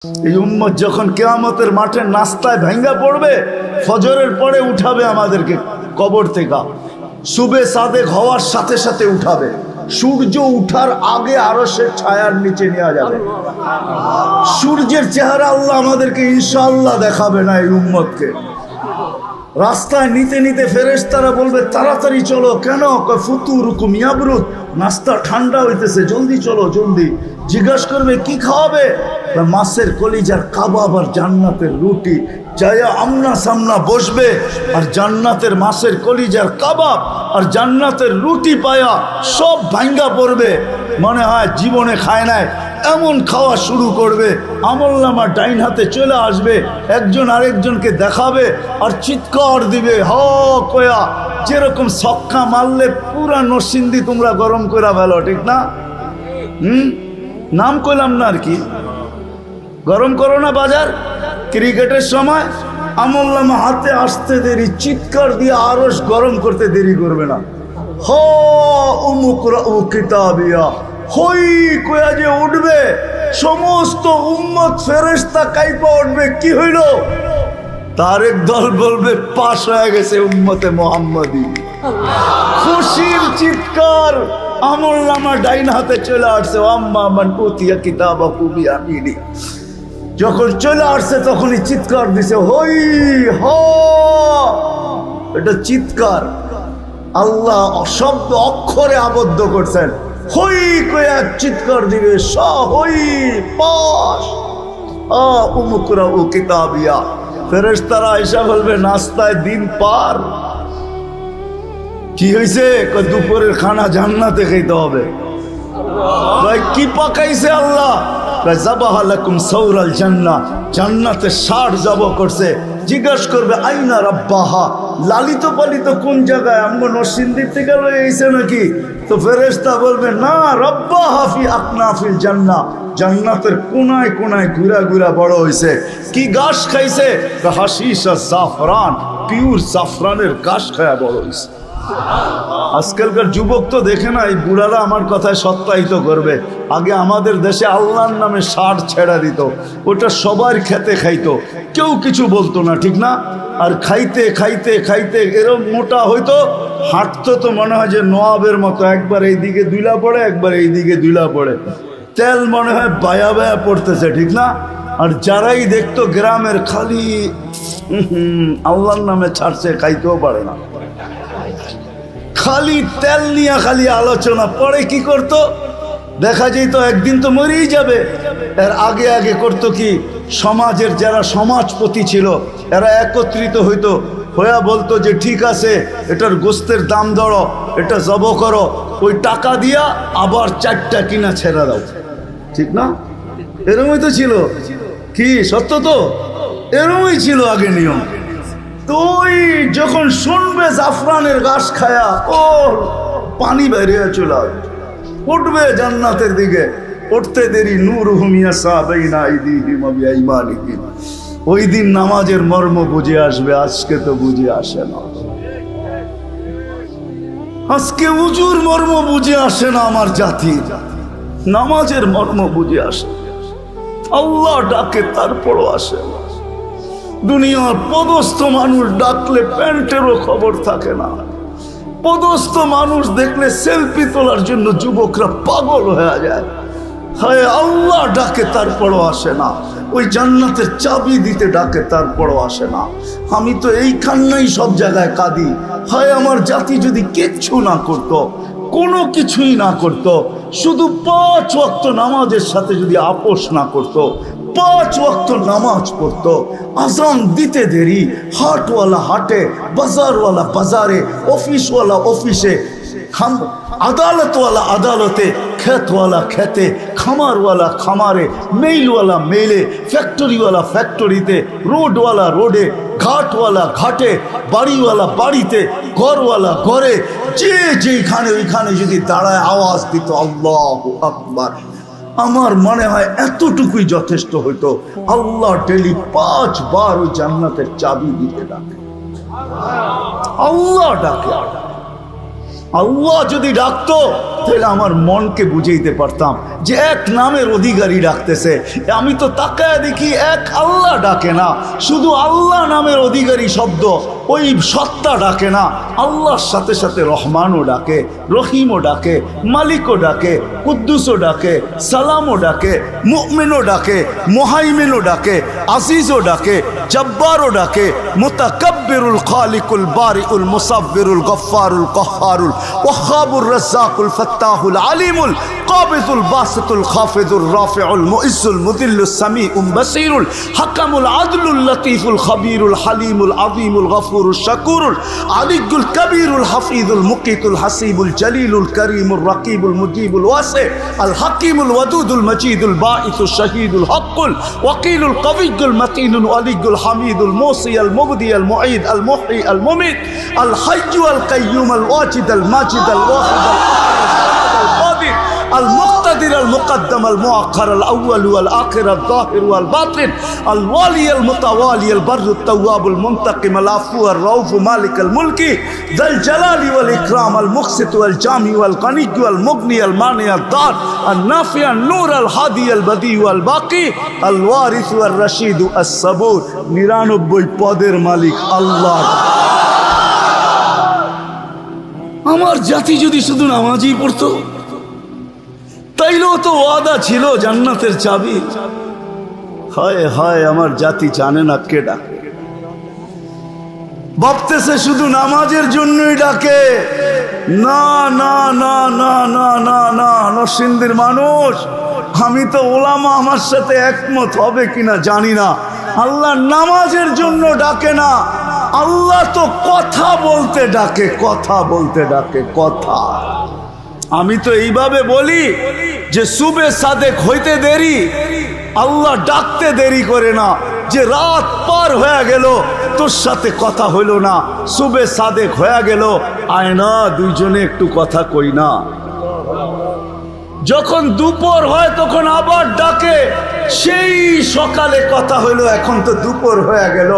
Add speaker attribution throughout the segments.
Speaker 1: এই উম্মত যখন কিয়ামতের মাঠে নাস্তায় ভেঙ্গা পড়বে, ফজরের পরে উঠাবে আমাদেরকে কবর থেকে, সুবে সাদেক হওয়ার সাথে সাথে উঠাবে, সূর্য উঠার আগে আরশের ছায়ার নিচে নেওয়া যাবে। সূর্যের চেহারা আল্লাহ আমাদেরকে ইনশাআল্লাহ দেখাবে না। এই উম্মতকে রাস্তায় নিতে নিতে ফেরেশতারা বলবে তাড়াতাড়ি চলো। কেন? ফুতুরুকুম ইয়াবরুদ, নাস্তা ঠান্ডা হইতেছে, জলদি চলো জলদি। জিজ্ঞাসা করবে কি খাওয়াবে? মাছের কলিজার কাবাব আর জান্নাতের রুটি। যাইয়া আমনা সামনা বসবে আর জান্নাতের মাছের কলিজার কাবাব আর জান্নাতের রুটি পায়া সব ভাঙ্গা পড়বে, মনে হয় জীবনে খায় নাই এমন খাওয়া শুরু করবে। আমলনামা ডাইন হাতে চলে আসবে, একজন আরেকজনকে দেখাবে আর চিৎকার দিবে হ কয়া, যেরকম ছক্কা মারলে পুরা নরসিংদী তোমরা গরম করে ফেলো, ঠিক না? নাম কইলাম না আর কি, গরম করো না বাজার। ক্রিকেটের সময় আমলনামা হাতে আসতে দেরি, চিৎকার দিয়ে আরশ গরম করতে দেরি করবে না। হ উমুকরা উ কিতাবিয়া, হই কয়া যে উঠবে, সমস্ত উম্মত ফেরেশতা কাইপা উঠবে। কি হইল? তার এক দল বলবে পাশ হয়ে গেছে উম্মতে মুহাম্মাদি। খুশির চিৎকার, আমলনামা ডাইন হাতে চলে আসছে। আম্মা মান উতিয়া কিতাবাহু বিয়ামিনি, যখন চলে আসছে তখনই চিৎকার দিছে হই হ। এটা চিৎকার আল্লাহ শব্দ অক্ষরে আবদ্ধ করছেন। হই কয়া চিৎকার দিবে হই পাশ উমুকরা উ কিতাবিয়া। ফেরেশতারা এসে বলবে নাস্তায় দিন পার। কি হয়েছে? দুপুরের খানা জান্নাতে খাইতে হবে। কি পাকাইছে আল্লাহ? জান্নাতে 60 জব করছে। জিজ্ঞাসা করবে আইনা রাব্বাহা, লালিত পালিত কোন জায়গায়? আমগো নরসিংদীর থেকে লয়ে আইছে নাকি? তো ফেরেশতা বলবে না, রাব্বাহা ফি আকনাফিল জান্নাহ, জান্নাতের কোনায় কোনায় ঘুরা ঘুরা বড় হইছে। কি ঘাস খাইছে? হাশিশ আর জাফরান, পিওর জাফরানের ঘাস খায়া বড় হইছে। আজকালকার যুবক তো দেখে না, এই বুড়ারা আমার কথায় সত্যায়িত করবে। আগে আমাদের দেশে আল্লাহর নামে 60 ছেড়া দিত, ওটা সবার খেতে খাইতো, কেউ কিছু বলতো না, ঠিক না? আর খাইতে খাইতে খাইতে এরকম মোটা হইতো, হাঁটতো তো মনে হয় যে নওয়াবের মতো, একবার এইদিকে দুইলা পড়ে একবার এইদিকে দুইলা পড়ে, তেল মনে হয় বায়া বায়া পড়তেছে, ঠিক না? আর যারাই দেখতো গ্রামের খালি আল্লাহর নামে ছাড়ছে, খাইতেও পারে না, খালি তেল নিয়ে খালি আলোচনা। পরে কি করত? দেখা যেত একদিন তো মরেই যাবে। এর আগে আগে করতো কি, সমাজের যারা সমাজপতি ছিল এরা একত্রিত হইতো, হইয়া বলতো যে ঠিক আছে এটার গোস্তের দাম ধরো, এটা জব করো, ওই টাকা দিয়া আবার 4টা কিনা ছেড়ে দাও, ঠিক না? এরমই তো ছিল। কি সত্য তো? এরমই ছিল আগে নিয়ম। তুই যখন শুনবে জাফরানের ঘাস খায়া, ও পানি বেরিয়ে চলে উঠবে জান্নাতের দিকে। উঠতে দেরি নূরুহুম ইয়াসাবাইনা আইদিহিম ওয়া বিআইমানিহিম। ওই দিন নামাজের মর্ম বুঝে আসবে, আজকে তো বুঝে আসে না। আজকে উজুর মর্ম বুঝে আসে না আমার জাতির, নামাজের মর্ম বুঝে আসে। আল্লাহ ডাকে তারপরও আসে না। দুনিয়ার পদস্থ মানুষ ডাকলে প্যান্টেরও খবর থাকে না। পদস্থ মানুষ দেখলে সেলফি তোলার জন্য যুবকরা পাগল হয়ে যায়। হায় আল্লাহ ডাকে তারপরও আসে না। ওই জান্নাতের চাবি দিতে ডাকে তারপরও আসে না। আমি তো এই কান্নাই সব জায়গায় কাঁদি। হায় আমার জাতি যদি কিচ্ছু না করত, কোনো কিছুই না করত, শুধু 5 ওয়াক্ত নামাজের সাথে যদি আপোষ না করত, 5 ওয়াক্ত নামাজ পড়তো, আজান দিতে দেরি, হাটওয়ালা হাটে, বাজারওয়ালা বাজারে, অফিসওয়ালা অফিসে, আদালতওয়ালা আদালতে, খেতওয়ালা খেতে, খামারওয়ালা খামারে, মেইলওয়ালা মেইলে, ফ্যাক্টরিওয়ালা ফ্যাক্টরিতে, রোডওয়ালা রোডে, ঘাটওয়ালা ঘাটে, বাড়িওয়ালা বাড়িতে, ঘরওয়ালা ঘরে, যে যেখানে ওইখানে যদি দাঁড়ায় আওয়াজ দিত আল্লাহু আকবার, আমার মনে হয় এতটুকুই যথেষ্ট হইতো। আল্লাহ ডেলি 5 বার ওই জান্নাতের চাবি দিতে ডাকে। আল্লাহ ডাকে। আল্লাহ যদি ডাকতো তাহলে আমার মনকে বুঝাইতে পারতাম যে এক নামের অধিকারী ডাকতেছে। আমি তো তাকায় দেখি এক আল্লাহ ডাকে না, শুধু আল্লাহ নামের অধিকারী শব্দ, ওই সত্তা ডাকে না। আল্লাহর সাথে সাথে রহমানও ডাকে, রহিমও ডাকে, মালিকও ডাকে, কুদ্দুসও ডাকে, সালামও ডাকে, মুমিনও ডাকে, মুহাইমিনও ডাকে, আজিজও ডাকে, জব্বারও ডাকে, মুতাকাব্বিরুল খালিকুল বারিউল মুসাব্বিরুল গফফারুল কহ্হারুল ওয়াহাবুর রাজ্জাকুল ফাত্তাহুল আলিমুল কাবিদুল বাসিতুল খাফিদুর রাফিউল মুইজ্জুল মুদিল্লুস সামিউম বাসীরুল হাকামুল আদলুল লতীফুল খবীরুল হালিমুল আযীমুল গফুরুশ শাকুরুল আলিয়ুল কবীরুল হাফিজুল মুকিতুল হাসিবুল জলিলুল করিমুর রাকিবুল মুজিবুল ওয়াসি আল হাকিমুল ওয়াদুদুল মজিদুল বাঈসুশ শাহীদুল হকুল ওয়াকিলুল কবিয়্যুল মতিনুল আলিয়ুল হামিদুল মুসি আল মুবদি আল মুঈদ আল মুহয়ি আল মুমিত আল হাইয়্যু আল কাইয়্যুম আল ওয়াজিদ আল মাজিদ আল ওয়াহিদ আল কাদির المقتدر المقدم المؤخر الأول والآخر الظاهر والباطن الوالي المتوالي البر التواب المنتقم العفو الرؤوف مالك الملك ذا الجلال والإكرام المقسط والجامع والغني والمغني المانع الضار النافع النور الهادي البديع والباقي الوارث والرشيد الصبور 99 পদের মালিক আল্লাহ। আমার জাতি যদি শুধু নামাজই পড়তো তাইলেও তো ওয়াদা ছিল জান্নাতের চাবি। হায় হায়, আমার জাতি জানে না কে ডাকে, ভাবতেছে শুধু নামাজের জন্যই ডাকে। না না না না না না না, নরসিংদীর মানুষ, আমি তো ওলামা আমার সাথে একমত হবে কিনা জানি না, আল্লাহ নামাজের জন্য ডাকে না, আল্লাহ তো কথা বলতে ডাকে, কথা বলতে ডাকে, কথা। আমি তো এইভাবে বলি যে সুবে সাদেক হইতে দেরি, আল্লাহ ডাকতে দেরি করে না। যে রাত পার হয়ে গেল তোর সাথে কথা হইল না, সুবে সাদেক হয়ে গেল, আয় না দুইজনে একটু কথা কই না। যখন দুপুর হয় তখন আবার ডাকে, সেই সকালে কথা হইল, এখন তো দুপুর হয়ে গেল,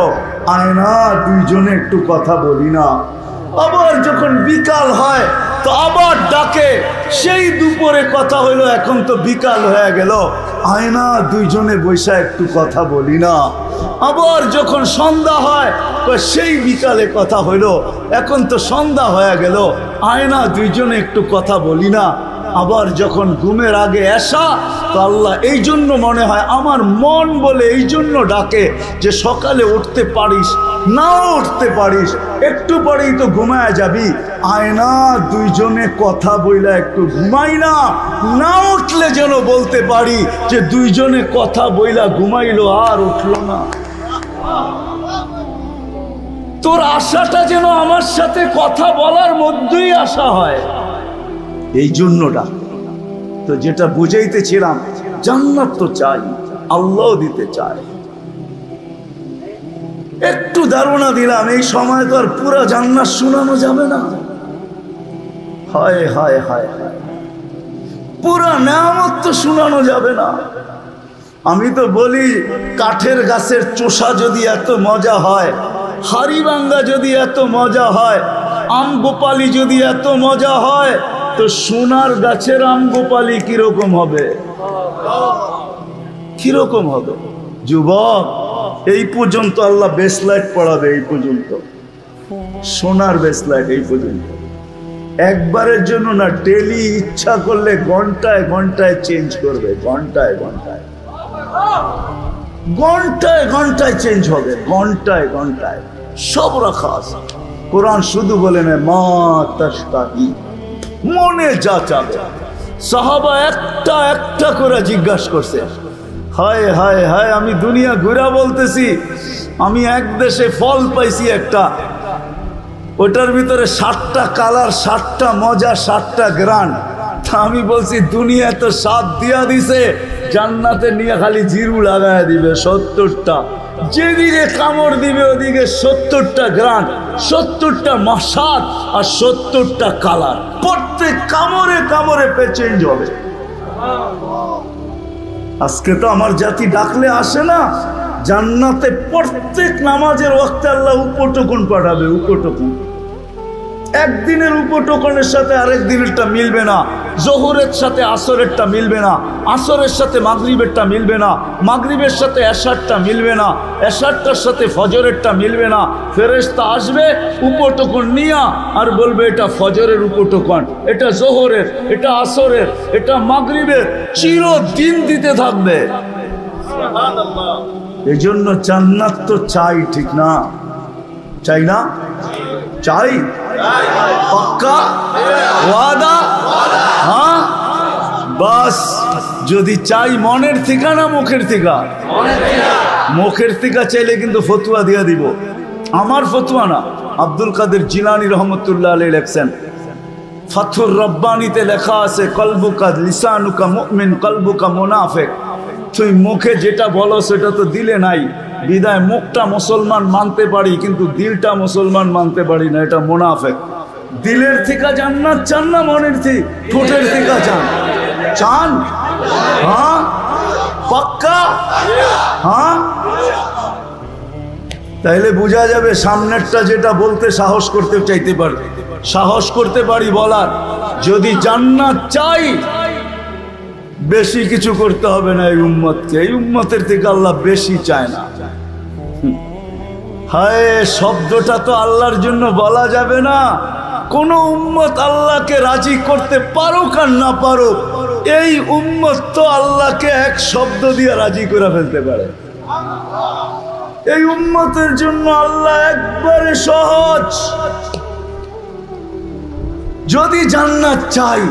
Speaker 1: আয় না দুইজনে একটু কথা বলি না। আবার যখন বিকাল হয় তো আবার ডাকে, সেই দুপুরে কথা হইলো, এখন তো বিকাল হয়ে গেল, আয় না দুইজনে বৈশা একটু কথা বলি না। আবার যখন সন্ধ্যা হয় তো সেই বিকালে কথা হইলো, এখন তো সন্ধ্যা হয়ে গেল, আয় না দুইজনে একটু কথা বলি না। আবার যখন ঘুমের আগে আসা তো আল্লাহ এই জন্য মনে হয় আমার মন বলে এই জন্য ডাকে যে সকালে উঠতে পারিস নাও উঠতে পারিস, একটু পরেই তো ঘুমায় যাবি, আয় না দুইজনে কথা বইলা একটু ঘুমাই না। না উঠলে যেন বলতে পারি যে দুইজনে কথা বইলা ঘুমাইলো আর উঠলো না। তোর আশাটা যেন আমার সাথে কথা বলার মধ্যেই আশা হয়, এই জন্যটা। তো যেটা বুঝাইতেছিলাম, জান্নাত তো চাই, আল্লাহ দিতে চায়। একটু ধারণা দিলাম, এই সময় তো আর পুরা জান্নাত শোনানো যাবে না। হায় হায় হায় হায়, পুরা নেয়ামত তো শোনানো যাবে না। আমি তো বলি কাঠের গাছের চোষা যদি এত মজা হয়, হাড়িভাঙ্গা যদি এত মজা হয়, আম গোপালি যদি এত মজা হয়, তো সোনার গাছের আম গোপালি কিরকম হবে? কিরকম হবে? যুবক, এই পর্যন্ত আল্লাহ বেসলাইট পড়াবে, এই পর্যন্ত সোনার বেসলাইট, এই পর্যন্ত একবারের জন্য না, ডেলি ইচ্ছা করলে ঘন্টায় ঘন্টায় চেঞ্জ করবে, ঘন্টায় ঘন্টায় ঘন্টায় ঘন্টায় চেঞ্জ হবে, ঘন্টায় ঘন্টায় সব রাখা আছে। কোরআন শুধু বলে না মা তাশতাহি, মনে যা চাবে। সাহাবা একটা একটা করে জিজ্ঞাসা করছে, হায় হায় হায়, আমি দুনিয়া ঘুরা বলতেছি, আমি এক দেশে ফল পাইছি একটা, ওটার ভিতরে 7টা কালার, 7টা মজা, 7টা গ্রান্ড। তা আমি বলছি দুনিয়া তো স্বাদ দিয়া দিছে, জান্নাতে নিয়ে খালি জিরু লাগায় দিবে 70টা, যেদিকে কামড় দিবে ওদিকে 70টা গ্রান্ড, 70টা মশাদ আর 70টা কালার, প্রত্যেক কামড়ে কামড়ে চেঞ্জ হবে। আজকে তো আমার জাতি ডাকলে আসে না। জান্নাতে প্রত্যেক নামাজের ওয়াক্তে আল্লাহ উপটকুন পাঠাবে, উপটকুন। একদিনের উপটোকনের সাথে আরেক দিনেরটা মিলবে না, জোহরের সাথে আসরেরটা মিলবে না, আসরের সাথে মাগরিবেরটা মিলবে না, মাগরিবের সাথে এশারটা মিলবে না, এশারটার সাথে ফজরেরটা মিলবে না। ফেরেশতা আসবে উপটোকন নিয়া আর বলবে এটা ফজরের উপটোকন, এটা জোহরের, এটা আসরের, এটা মাগরিবের, চিরদিন দিতে থাকবে। এই জন্য জান্নাত তো চাই, ঠিক না? চাই না? চাই, পাক্কা ওয়াদা। হ্যাঁ, বাস যদি চাই মনের থেকে না মুখের থেকে? মুখের থেকে চাইলে কিন্তু ফতুয়া দিয়া দিব। আমার ফতুয়া না, আব্দুল কাদের জিলানী রহমতুল্লাহ আলাইহি লেখছেন, ফাথুর রব্বানিতে লেখা আছে, কলবুকা লিসানুকা মুমিন কলবুকা মুনাফিক। তুই মুখে যেটা বলো সেটা তো দিলে নাই, বিদায় মুখটা মুসলমান মানতে পারি কিন্তু দিলটা মুসলমান মানতে পারি না, এটা মুনাফিক। দিলের থেকে জান্নাত চান না মনের থেকে, ঠোঁটের থেকে চান? চান? হ্যাঁ, পাক্কা? হ্যাঁ, তাইলে বোঝা যাবে সামনেরটা যেটা বলতে সাহস করতে চাইতে পারি, সাহস করতে পারি বলার। যদি জান্নাত চাই বেশি কিছু করতে হবে না এই উম্মতকে, এই উম্মতের থেকে আল্লাহ বেশি চায় না। হায়, শব্দটা তো আল্লাহর জন্য বলা যাবে না। কোন উম্মত আল্লাহকে রাজি করতে পারুক আর না পারুক, এই উম্মত তো আল্লাহকে এক শব্দ দিয়ে রাজি করে ফেলতে পারে। এই উম্মতের জন্য আল্লাহ একবারে সহজ। যদি জান্নাত চাই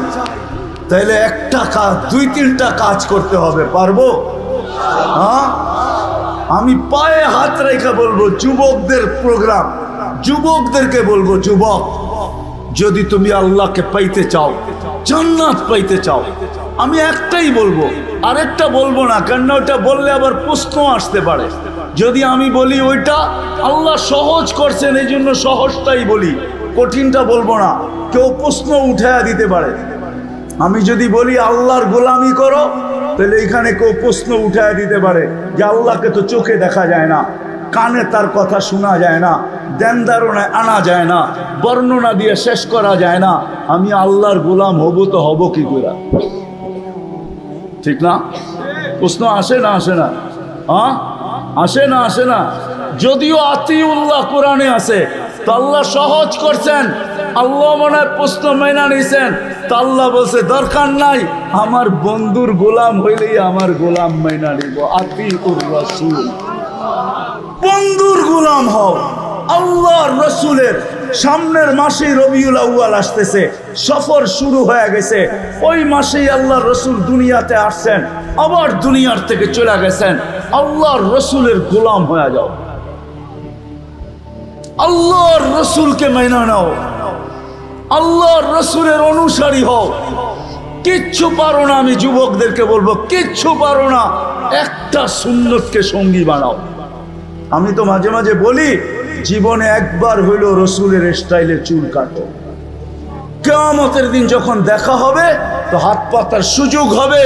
Speaker 1: তাহলে একটা কাজ, দুই তিনটা কাজ করতে হবে। পারবো? হ্যাঁ, আমি পায়ে হাত রেখে বলবো, যুবকদের প্রোগ্রাম, যুবকদেরকে বলবো, যুবক যদি তুমি আল্লাহকে পাইতে চাও, জান্নাত পাইতে চাও, আমি একটাই বলবো, আরেকটা বলবো না, কেন ওটা বললে আবার প্রশ্ন আসতে পারে। যদি আমি বলি ওইটা আল্লাহ সহজ করছেন এই জন্য সহজটাই বলি, কঠিনটা বলবো না, কেউ প্রশ্ন উঠাইয়া দিতে পারে। আমি যদি বলি আল্লাহর গোলামি করো, তাহলে এখানে কেউ প্রশ্ন উঠাইয়া দিতে পারে যে আল্লাহকে তো চোখে দেখা যায় না, কানে তার কথা শোনা যায় না, ধ্যান ধারণায় আনা যায় না, বর্ণনা দিয়ে শেষ করা যায় না, আমি আল্লাহর গোলাম হব তো হব কি করে? ঠিক না? প্রশ্ন আসে না? আসে না? হ্যাঁ, আসে না? আসে না? যদিও আতিউল্লাহ কোরআনে আছে, তো আল্লাহ সহজ করছেন। আল্লাহ মনে হয় প্রশ্ন মেনা নিছেন, তো আল্লাহ বলছে দরকার নাই, আমার বন্ধুর গোলাম হইলেই আমার গোলাম মেনা নিব। আতিউর রাসূল, বন্ধুর গোলাম হও। আল্লাহর রসুলের সামনের মাসেই রবিউল আউয়াল আসতেছে, সফর শুরু হয়ে গেছে। ওই মাসেই আল্লাহর রসুল দুনিয়াতে আসছেন, আবার দুনিয়ার থেকে চলে গেছেন। আল্লাহর রসুলের গোলাম হয়ে যাও, আল্লাহর রসুলকে মেনে নাও, আল্লাহর রসুলের অনুসারী হও। কিচ্ছু পারো না, আমি যুবকদেরকে বলবো, কিচ্ছু পারো না, একটা সুন্নতকে সঙ্গী বানাও। আমি তো মাঝে মাঝে বলি, জীবনে একবার হইল রসুলের স্টাইলে চুল কাটো। কিয়ামতের দিন যখন দেখা হবে তো হাত পাতার সুযোগ হবে,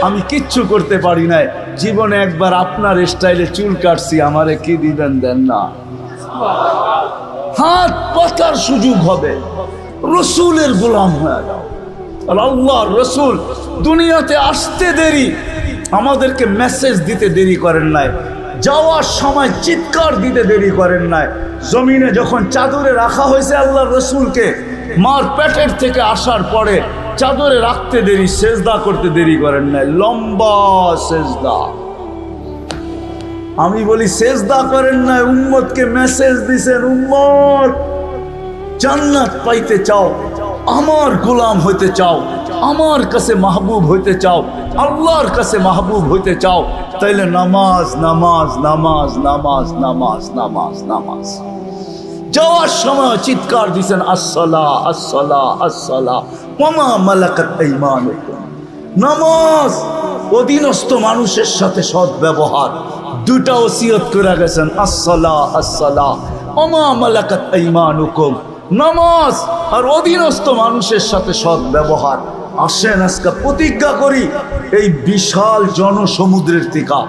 Speaker 1: আমি কিচ্ছু করতে পারি নাই, জীবনে একবার আপনার স্টাইলে চুল কাটছি, আমারে কি দিবেন? দেন না। হাত পাতার সুযোগ হবে, রসুলের গোলাম হয়ে যাও। আল্লাহর রসুল দুনিয়াতে আসতে দেরি, আমাদেরকে মেসেজ দিতে দেরি করেন নাই, যাওয়ার সময় চিৎকার দিতে দেরি করেন নাই। জমিনে যখন চাদরে রাখা হয়েছে আল্লাহর রসুলকে, মার পেটের থেকে আসার পরে চাদরে রাখতে দেরি, সেজদা করতে দেরি করেন নাই, লম্বা সেজদা। আমি বলি সেজদা করেন নাই, উম্মতকে মেসেজ দিছেন, উম্মত জান্নাত পাইতে চাও, আমার গোলাম হইতে চাও, আমার কাছে মাহবুব হইতে চাও, আল্লাহর কাছে মাহবুব হইতে চাও, তাইলে নামাজ নামাজ নামাজ নামাজ নামাজ নামাজ নামাজ। যাওয়ার সময় চিৎকার দিছেন, আসসালা আসসালা আসসালা ওয়া মা মালাকাত আইমানুকুম। নামাজ, অধীনস্থ মানুষের সাথে সৎ ব্যবহার, দুটা ওসিয়ত করে গেছেন, আসসালা আসসালা ওয়া মা মালাকাত আইমানুকুম। নামাজ আর অধীনস্থ মানুষের সাথে সৎ ব্যবহার। আসেন আজকে প্রতিজ্ঞা করি এই বিশাল জনসমুদ্রের থেকে,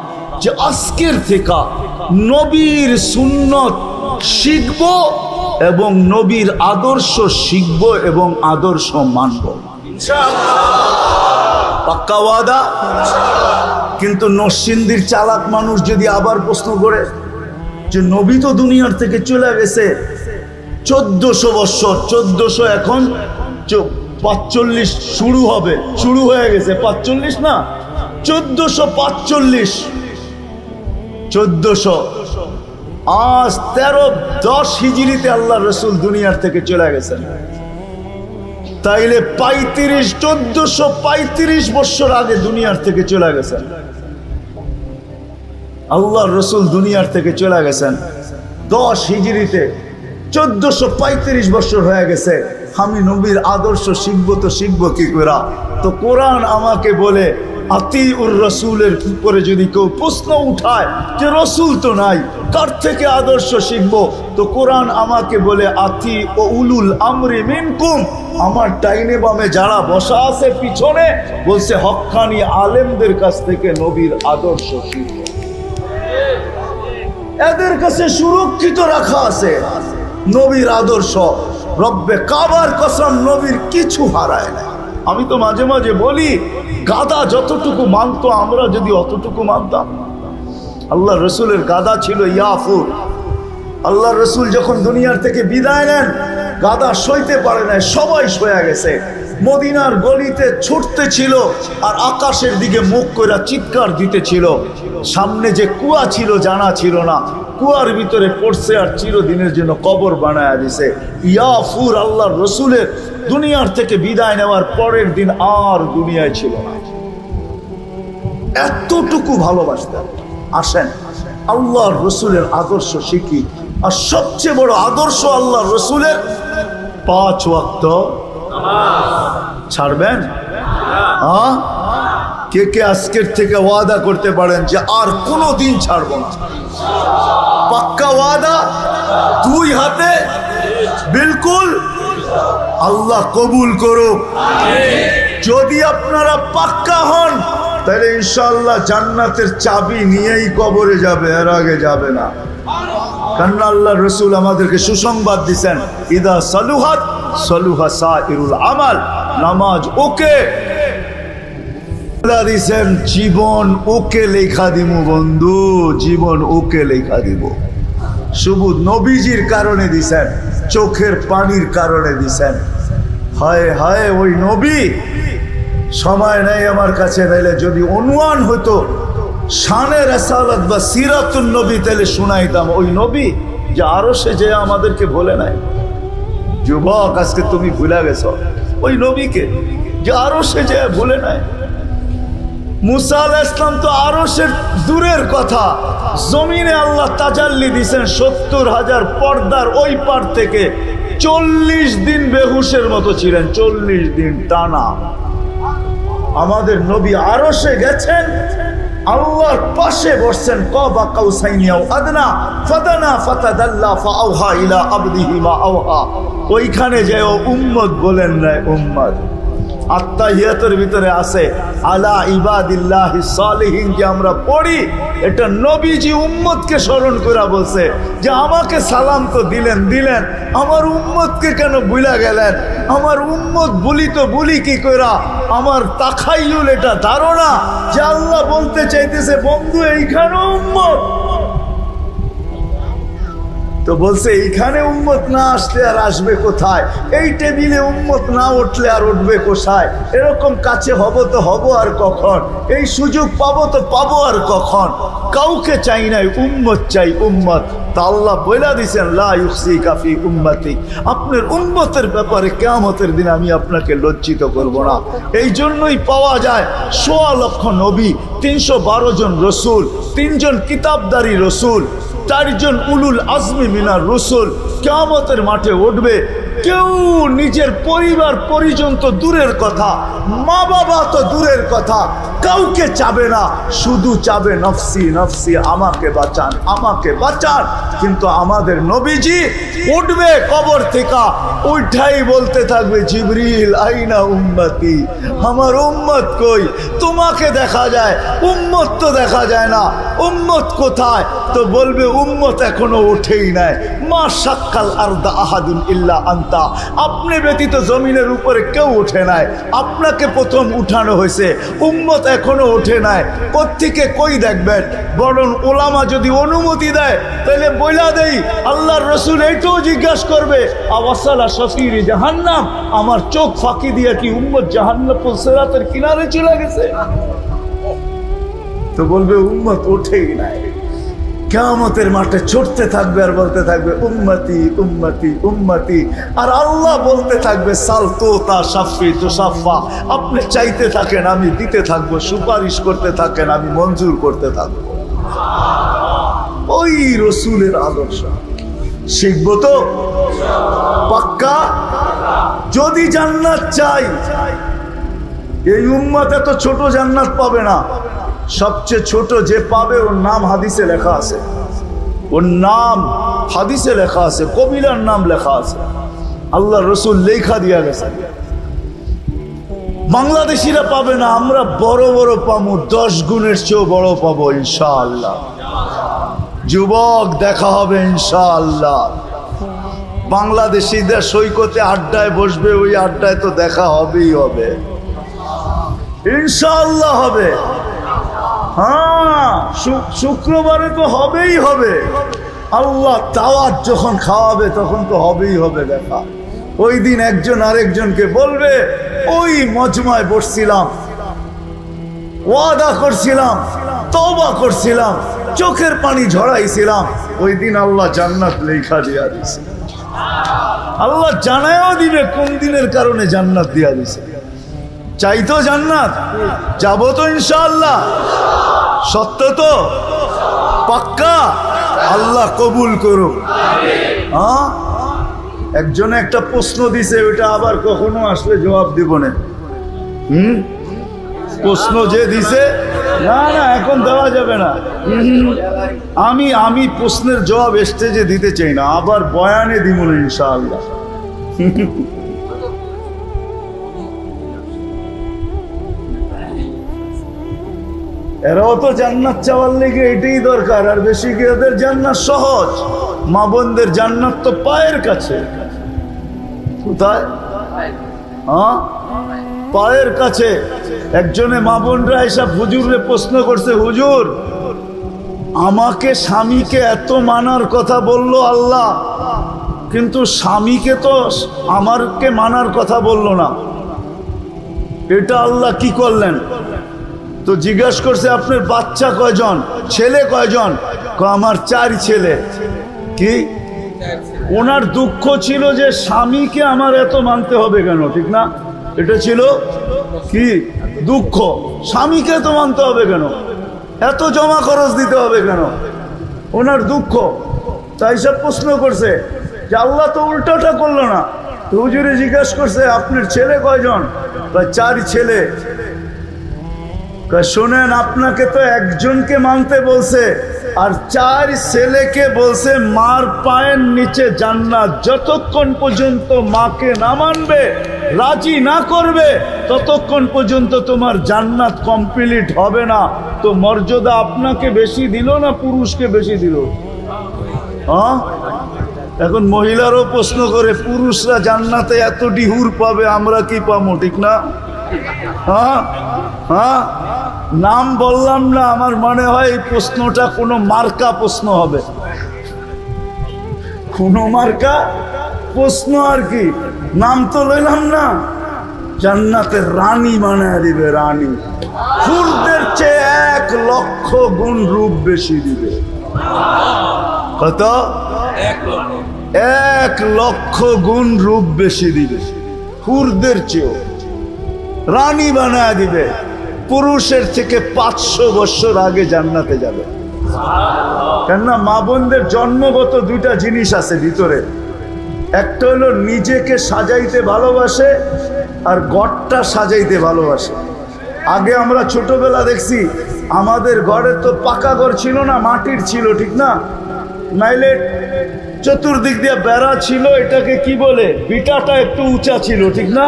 Speaker 1: যে আজকের থেকে নবীর সুন্নত শিখব এবং নবীর আদর্শ শিখব এবং আদর্শ মানব। পাক্কা ওয়াদা? কিন্তু নরসিংদীর চালাক মানুষ যদি আবার প্রশ্ন করে যে নবী তো দুনিয়ার থেকে চলে গেছে 1400 বছর, 1400 এখন 45 শুরু হবে, শুরু হয়ে গেছে 45 না 1445, 1400 আজ 1310 হিজরিতে আল্লাহ রসুল দুনিয়ার থেকে চলে গেছেন। তাইলে 1435 বছর আগে দুনিয়ার থেকে চলে গেছেন। আল্লাহ রসুল দুনিয়ার থেকে চলে গেছেন 10 হিজরিতে, 1435 বছর হয়ে গেছে। আমি নবীর আদর্শ শিখবো তো শিখবো কি করে? তো কোরআন আমাকে বলে আতিউর রসুলের উপরে যদি কেউ প্রশ্ন উঠায় যে রসুল তো নাই, কার থেকে আদর্শ শিখবো? তো কোরআন আমাকে বলে আতি ও উলুল আমরি মিনকুম, আমার ডাইনে বামে যারা বসা আছে পিছনে, বলছে হক্কানি আলেমদের কাছ থেকে নবীর আদর্শ শিখবো। এদের কাছে সুরক্ষিত রাখা আছে নবীর আদর্শ। রব্বে কাবার কসম, নবীর কিছু হারায় না। আমি তো মাঝে মাঝে বলি, গাদা যতটুকু মানতো আমরা যদি অতটুকু মানতাম। আল্লাহ রসুলের গাদা ছিল ইয়াফুর। আল্লাহ রসুল যখন দুনিয়ার থেকে বিদায় নেন, গাদা সইতে পারে না, সবাই সয়ে গেছে। মদিনার গলিতে ছুটতে ছিল আর আকাশের দিকে মুখ করে চিৎকার দিতেছিল। সামনে যে কুয়া ছিল জানা ছিল না, কুয়ার ভিতরে পড়ছে আর চিরদিনের জন্য কবর বানায়া দিছে। ইয়াফুর আল্লাহ রসুলের দুনিয়ার থেকে বিদায় নেওয়ার পরের দিন আর দুনিয়ায় ছিল না। এতটুকু ভালোবাসতেন। আসেন আল্লাহর রসুলের আদর্শ শিখি। আর সবচেয়ে বড় আদর্শ আল্লাহর রসুলের 5 ওয়াক্ত ছাড়বেন? হ্যাঁ, কে কে আজকের থেকে ওয়াদা করতে পারেন যে আর কোনো দিন ছাড়ব না? পাক্কা ওয়াদা? 2 হাতে বিলকুল। আল্লাহ কবুল করুক। যদি আপনারা পাক্কা হন তাহলে ইনশাআল্লাহ জান্নাতের চাবি নিয়েই কবরে যাবে, এর আগে যাবে না। কারণ আল্লাহ রসুল আমাদেরকে সুসংবাদ দিচ্ছেন, ইদা সালুহাত সালুহা সাইরুল আমাল। নামাজ ওকে দিছেন, জীবন ওকে লেখা দিব বন্ধু, জীবন ওকে লেখা দিব। শুধু নবীজির কারণে দিছেন, চোখের পানির কারণে দিছেন। হায় হায় ওই নবী, সময় নেই আমার কাছে, নাইলে যদি অনুমান হতো শানে রাসালাত বা সিরাতুন নবী তাহলে শোনাইতাম। ওই নবী যে আরো সে যে আমাদেরকে বলে নাই। যুবক আজকে তুমি ভুলে গেছো ওই নবীকে যে আরো সে যে বলে নাই। মুসা আলাইহিস সালাম তো আরশের দূরের কথা, জমিনে আল্লাহ তাজাল্লি দিয়েছেন 70,000 পর্দার ওই পার থেকে। 40 দিন বেহুশের মতো ছিলেন, 40 দিন টানা। আমাদের নবী আরশে গেছেন, আল্লাহর পাশে বসছেন। কাবা কাউসাইনি আও আদনা ফাদানা ফাতাদাল্লা ফাআওহা ইলা আবদিহি মা আওহা। ওইখানে যেও উম্মত বলেন না, উম্মত। আত্তাহিয়াতের ভিতরে আছে আলা ইবাদিল্লাহিস সালিহিন, যে আমরা পড়ি, এটা নবীজি উম্মতকে স্মরণ করে বলছে যে আমাকে সালাম তো দিলেন, আমার উম্মতকে কেন ভুলে গেলেন? আমার উম্মত বলি তো বলি কি কইরা? আমার তাখাইয়ুল এটা ধারণা যে আল্লাহ বলতে চাইতেছে বন্ধু এইখানেও উম্মত। তো বলছে এইখানে উম্মত না আসলে আর আসবে কোথায়? এই টেবিলে উম্মত না উঠলে আর উঠবে কোথায়? এরকম কাছে হব তো হব আর কখন? এই সুযোগ পাবো তো পাবো আর কখন? কাউকে চাই নাই, উম্মত চাই, উম্মত। তা আল্লাহ বইলা দিছেন লা ইউসিকা ফি উম্মতি, আপনার উম্মতের ব্যাপারে কিয়ামতের দিন আমি আপনাকে লজ্জিত করব না। এই জন্যই পাওয়া যায় 1.25 লক্ষ নবী, 312 জন রসুল, 3 জন কিতাবদারি রসুল, 4 জন উলুল আজমি মিনার রসুল। কিয়ামতের মাঠে উঠবে কেউ নিজের পরিবার পরিজন তো দূরের কথা, মা বাবা তো দূরের কথা, কাউকে চাবে না, শুধু চাবে নফসি নফসি, আমাকে বাঁচান আমাকে বাঁচান। কিন্তু আমাদের নবীজি উঠবে কবর থেকে, উঠাই বলতে থাকবে জিবরিল আইনা উম্মতি, আমার উম্মত কই? তোমাকে দেখা যায়, উম্মত তো দেখা যায় না, উম্মত কোথায়? তো বলবে উম্মত এখনো ওঠেই নাই। মা সাক্কাল আরদা আহাদুন ইল্লা আনতা, আপনি ব্যতীত জমিনের উপরে কেউ ওঠে নাই, আপনাকে প্রথম উঠানো হয়েছে, উম্মত এখনো ওঠে নাই। কোত্থেকে কই দেখবেন? বরং ওলামা যদি অনুমতি দেয় তাহলে বইলা দেই, আল্লাহর রসুল এইটাও জিজ্ঞাসা করবে আওয়াসালা শফির জাহান্নাম, আমার চোখ ফাঁকি দিয়া কি উম্মত জাহান্নাম সিরাতের কিনারে চলে গেছে? তো বলবে উম্মত ওঠেই নাই। কিয়ামতের মাঠে ছুটতে থাকবে আর বলতে থাকবে উম্মতি উম্মতি উম্মতি, আর আল্লাহ বলতে থাকবে সাল তো তা সাফি তো সাফা, আপনি চাইতে থাকেন আমি দিতে থাকবো, সুপারিশ করতে থাকেন আমি মঞ্জুর করতে থাকবো। ওই রসুলের আদর্শ শিখবো তো পাক্কা। যদি জান্নাত চাই, এই উম্মত এত ছোট জান্নাত পাবে না। সবচেয়ে ছোট যে পাবে ওর নাম হাদিসে লেখা আছে, ওর নাম হাদিসে লেখা আছে, কবিলার নাম লেখা আছে, আল্লাহ রসুল লেখা দিয়া গেছে। বাংলাদেশিরা পাবে না, আমরা বড় বড় পাবো, 10 গুণের চেয়েও বড় পাবো ইনশাআল্লাহ। যুবক দেখা হবে ইনশাআল্লাহ। বাংলাদেশিদের সৈকতে আড্ডায় বসবে, ওই আড্ডায় তো দেখা হবেই হবে ইনশাআল্লাহ, হবে। হ্যাঁ, শুক্রবারে তো হবেই হবে। আল্লাহ তাওয়াত যখন খাওয়াবে তখন তো হবেই হবে দেখা। ওই দিন একজন আরেকজনকে বলবে ওই মজমায় বসছিলাম, ওয়াদা করছিলাম, তওবা করছিলাম, চোখের পানি ঝরাইছিলাম, ওই দিন আল্লাহ জান্নাত লেখা দিয়া দিছে। আল্লাহ জানায়ও দিবে কোন দিনের কারণে জান্নাত দিয়া দিছে। চাইতো জান্নাত, যাবো তো ইনশাআল্লাহ, সত্য তো পাক্কা, আল্লাহ কবুল করুক। হ্যাঁ, একজনে একটা প্রশ্ন দিছে, ওইটা আবার কখনো আসলে জবাব দিব না। প্রশ্ন যে দিছে, না না এখন দেওয়া যাবে না। আমি প্রশ্নের জবাব স্টেজে দিতে চাই না, আবার বয়ানে দিব না ইনশাআল্লাহ। এরাও তো জান্নাত চাওয়ার লেগে এটাই দরকার, আর বেশি কি এদের জান্নাত সহজ? মা বোনদের জান্নাত তো পায়ের কাছে। কোথায়? হ্যাঁ, পায়ের কাছে। একজনে মা বোনরা এসব হুজুরে প্রশ্ন করছে, হুজুর আমাকে স্বামীকে এত মানার কথা বললো আল্লাহ, কিন্তু স্বামীকে তো আমারকে মানার কথা বললো না, এটা আল্লাহ কি করলেন? তো জিজ্ঞাসা করছে আপনার বাচ্চা কয়জন, ছেলে কয়জন? আমার 4 ছেলে। কি? ওনার দুঃখ ছিল যে স্বামীকে আমার এত মানতে হবে কেন, ঠিক না? এটা ছিল কি দুঃখ, স্বামীকে এত মানতে হবে কেন, এত জমা খরচ দিতে হবে কেন, ওনার দুঃখ। তাই সব প্রশ্ন করছে যে আল্লাহ তো উল্টাটা করলো না। তো হুজুরে জিজ্ঞাসা করছে আপনার ছেলে কয়জন? 4 ছেলে। শোনেন, আপনাকে তো একজনকে মানতে বলছে, আর 4 ছেলেকে বলছে মার পায়ের নিচে জান্নাত। যতক্ষণ পর্যন্ত মাকে না মানবে, রাজি না করবে, ততক্ষণ পর্যন্ত তোমার জান্নাত কমপ্লিট হবে না। তো মর্যাদা আপনাকে বেশি দিল না পুরুষকে বেশি দিল? হ্যাঁ, এখন মহিলারও প্রশ্ন করে পুরুষরা জান্নাতে এত ডিহুর পাবে, আমরা কি পাবো, ঠিক না? হ্যাঁ হ্যাঁ, নাম বললাম না, আমার মনে হয় এই প্রশ্নটা কোনো মার্কা প্রশ্ন হবে, কোনো মার্কা প্রশ্ন আর কি। নাম তো লইলাম না, জান্নাতের রানী বানায় দিবে, রানী। হুরদের চেয়ে 1 লক্ষ গুণ রূপ বেশি দিবে। কত? 1 লক্ষ গুণ রূপ বেশি দিবে, হুরদের চেয়েও রানী বানায় দিবে। পুরুষের থেকে 500 বছর আগে জান্নাতে যাবে। কেননা মা বোনদের জন্মগত 2টা জিনিস আছে ভিতরে, একটা হলো নিজেকে সাজাইতে ভালোবাসে আর ঘরটা সাজাইতে ভালোবাসে। আগে আমরা ছোটবেলা দেখছি আমাদের ঘরে তো পাকা ঘর ছিল না, মাটির ছিল, ঠিক না? নাইলে চতুর্দিক দিয়ে বেড়া ছিল, এটাকে কি বলে, বিটাটা একটু উঁচা ছিল, ঠিক না?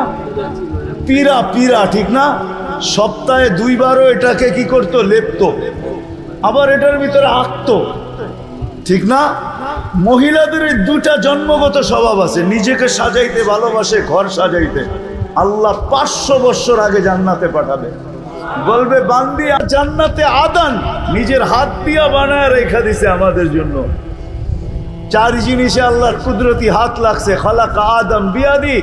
Speaker 1: পিরা পিরা, ঠিক না? সপ্তাহে 2 বারও এটাকে কি করতো, লেপতো, আবার এটার ভিতরে আঁকতো, ঠিক না? মহিলাদের এই 2টা জন্মগত স্বভাব আছে, নিজেকে সাজাইতে ভালোবাসে, ঘর সাজাইতে। আল্লাহ 500 বছর আগে জান্নাতে পাঠাবে, বলবে বান্দি জান্নাতে আদান নিজের হাত দিয়া বানায় রেখা দিছে আমাদের জন্য। 4 জিনিসে আল্লাহর কুদরতি হাত লাগছে। খালাকা আদম বিয়াদি,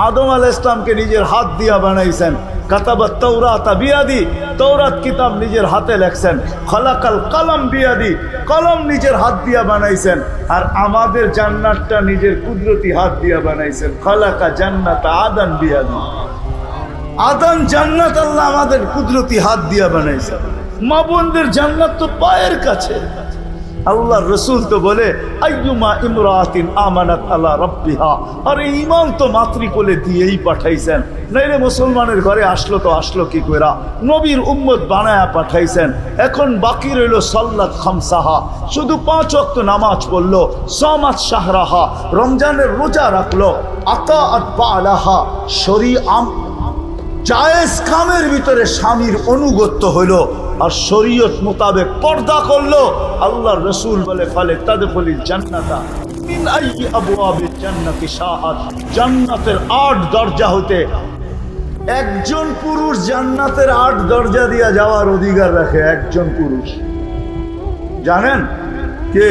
Speaker 1: আদম আলাইহিস সালামকে নিজের হাত দিয়া বানাইছেন। কাতাবাত তাওরাতা বিয়াদি, তাওরাত কিতাব নিজের হাতে লেখছেন। খালাকাল কলম বিয়াদি, কলম নিজের হাত দিয়া বানাইছেন। আর আমাদের জান্নাতটা নিজের কুদরতি হাত দিয়া বানাইছেন। খালাকা জান্নাত আদান বিয়াদি, আদান জান্নাত আল্লাহ আমাদের কুদরতি হাত দিয়া বানাইছেন। মা বোনদের জান্নাত তো পায়ের কাছে। আল্লাহর রসুল তো বলে আইয়ুমা ইমরাতিন আমানাত আলা রাব্বিহা, আর এই ঈমান তো মাতৃকোলে দিয়েই পাঠাইছেন, নাইলে মুসলমানের ঘরে আসলো তো আসলো কি কইরা? নবীর উম্মত বানায়া পাঠাইছেন। এখন বাকি রইল সাল্লাত খামসাহা, শুধু 5 ওয়াক্ত নামাজ পড়লো, সামাত শাহরাহা, রমজানের রোজা রাখলো, আতাআত বালাহা, শরীআম জায়েজ কামের ভিতরে স্বামীর অনুগত্য হইল, আর শরীয়ত মোতাবেক পর্দা করলো। আল্লাহর রাসূল বলে ফালে তাদখুলিল জান্নাতা মিন আইয়ি আবওয়াবিল জান্নাতি শাআত, জান্নাতের 8 দরজা হতে একজন পুরুষ জান্নাতের 8 দরজা দিয়া যাওয়ার অধিকার রাখে। একজন পুরুষ, জানেন কে?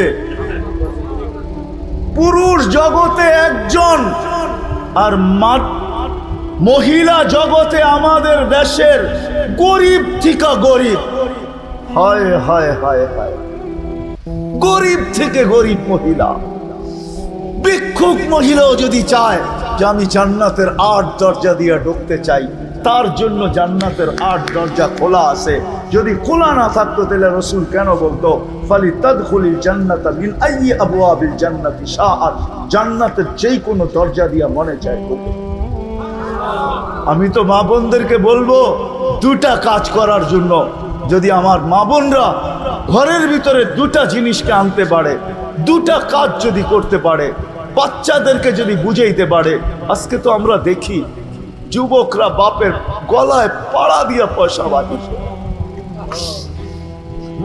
Speaker 1: পুরুষ জগতে একজন, আর মহিলা জগতে আমাদের দেশের গরিব থেকে গরিব, হায় হায় হায় হায়, গরিব থেকে গরিব মহিলা। ভিক্ষুক মহিলাও যদি চায় যে আমি জান্নাতের 8 দরজা দিয়ে ঢুকতে চাই, তার জন্য জান্নাতের 8 দরজা খোলা আছে। যদি খোলা না থাকতো তাহলে রাসূল কেন বলতো ফালি তাদখুলিল জান্নাতা মিন আইয়ি আবওয়াবিল জান্নাতি শাআত, জান্নাতের যেই কোনো দরজা দিয়া মনে চায় ঢুকো। আমি তো মা বোনদেরকে বলবো 2টা কাজ করার জন্য। যদি আমার মা বোনরা ঘরের ভিতরে 2টা জিনিসকে আনতে পারে, 2টা কাজ যদি করতে পারে, বাচ্চাদেরকে যদি বুঝাইতে পারে। আজকে তো আমরা দেখি যুবকরা বাপের গলায় পাড়া দিয়া পয়সা বাঁধিছে,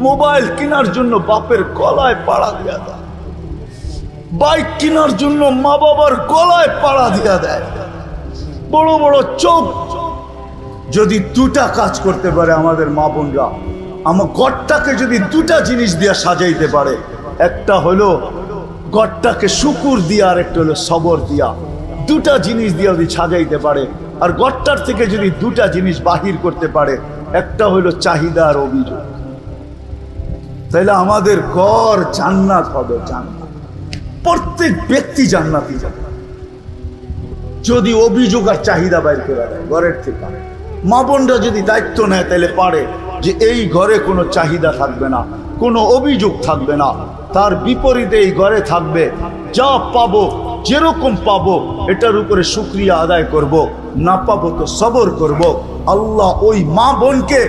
Speaker 1: মোবাইল কেনার জন্য বাপের গলায় পাড়া দিয়া দেয়, বাইক কেনার জন্য মা বাবার গলায় পাড়া দিয়া দেয়, বড় বড় চোখ। যদি 2টা কাজ করতে পারে আমাদের মা বোনরা, আমার ঘরটাকে যদি 2টা জিনিস দিয়া সাজাইতে পারে, একটা হলো ঘরটাকে শুকুর দিয়া, আর একটা হলো সবর দিয়া, 2টা জিনিস দিয়া যদি সাজাইতে পারে, আর ঘরটার থেকে যদি 2টা জিনিস বাহির করতে পারে, একটা হলো চাহিদা আর অভিযোগ, তাইলে আমাদের ঘর জান্নাত হবে। জান্নাত, প্রত্যেক ব্যক্তি জান্নাতি যাবে যদি অভিযোগ আর চাহিদা বাইর করে দেয় ঘরের থেকে। মা বোনরা যদি দায়িত্ব নেয় তাহলে পারে যে এই ঘরে কোনো চাহিদা থাকবে না, কোনো অভিযোগ থাকবে না, তার বিপরীতে এই ঘরে থাকবে যা পাবো, যেরকম পাবো এটার উপরে শুকরিয়া আদায় করব, না পাবো তো সবর করব। আল্লাহ ওই মা বোনকে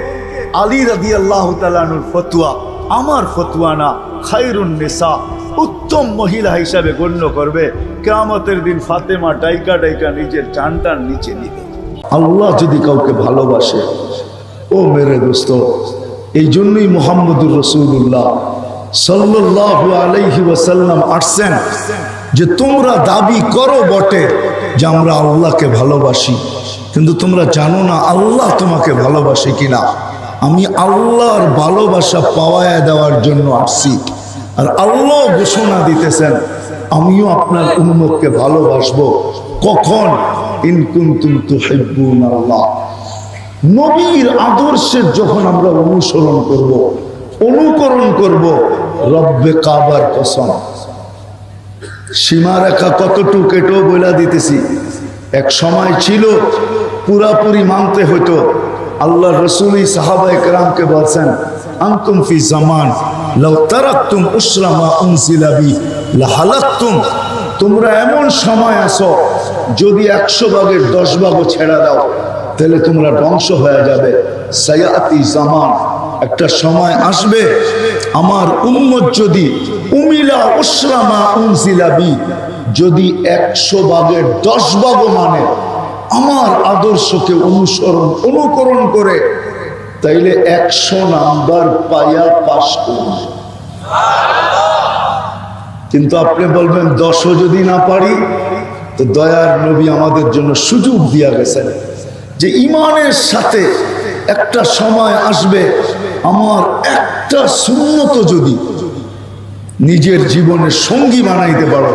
Speaker 1: আলী রাদিয়াল্লাহু তাআলা আনহুর ফতোয়া, আমার ফতোয়া না, খায়রুন নিসা, উত্তম মহিলা হিসাবে গণ্য করবে। কিয়ামতের দিন ফাতেমা ডাইকা ডাইকা নিজের জানটার নিচে নিবে। আল্লাহ যদি কাউকে ভালোবাসে, ও মেরে দোস্ত, এই জন্যই মুহাম্মদুর রাসূলুল্লাহ সাল্লাল্লাহু আলাইহি ওয়াসাল্লাম আসছেন যে তোমরা দাবি করো বটে যে আমরা আল্লাহকে ভালোবাসি, কিন্তু তোমরা জানো না আল্লাহ তোমাকে ভালোবাসে কিনা। আমি আল্লাহর ভালোবাসা পাওয়ায় দেওয়ার জন্য আসছি। আর আল্লাহ ঘোষণা দিতেছেন আমিও আপনার উম্মতকে ভালোবাসবো। কখন? ইন কুনতুম তুহিব্বুনাল্লাহ। নবীর আদর্শের যখন আমরা অনুসরণ করব, অনুকরণ করব, রব্বে কাবার কসম, সীমারেখা কতটুকু এটাও বলে দিতেছি। এক সময় ছিল পুরাপুরি মানতে হতো। আল্লাহ রাসূলই সাহাবায়ে কেরামকে বলছেন আনতুম ফি জামান লাউ তারাকতুম উসরা মা উনজিলা বি লাহালাকতুম, তোমরা এমন সময় আসো, যদি 100 ভাগের 10 ভাগও ছেড়ে দাও তাহলে তোমরা ধ্বংস হয়ে যাবে। সায়াতি জামান, একটা সময় আসবে আমার উম্মত যদি উমিলা উসরামা উনজিলা বি, যদি 100 ভাগের 10 ভাগও মানে আমার আদর্শকে অনুকরণ করে, তাইলে 100 নাম্বার পাইয়া পাস করবে। কিন্তু আপনি বলবেন 10ও যদি না পারি, তো দয়ার নবী আমাদের জন্য সুযোগ দিয়া গেছেন যে ইমানের সাথে একটা সময় আসবে আমার একটা সুন্নত যদি নিজের জীবনের সঙ্গী বানাইতে পারো।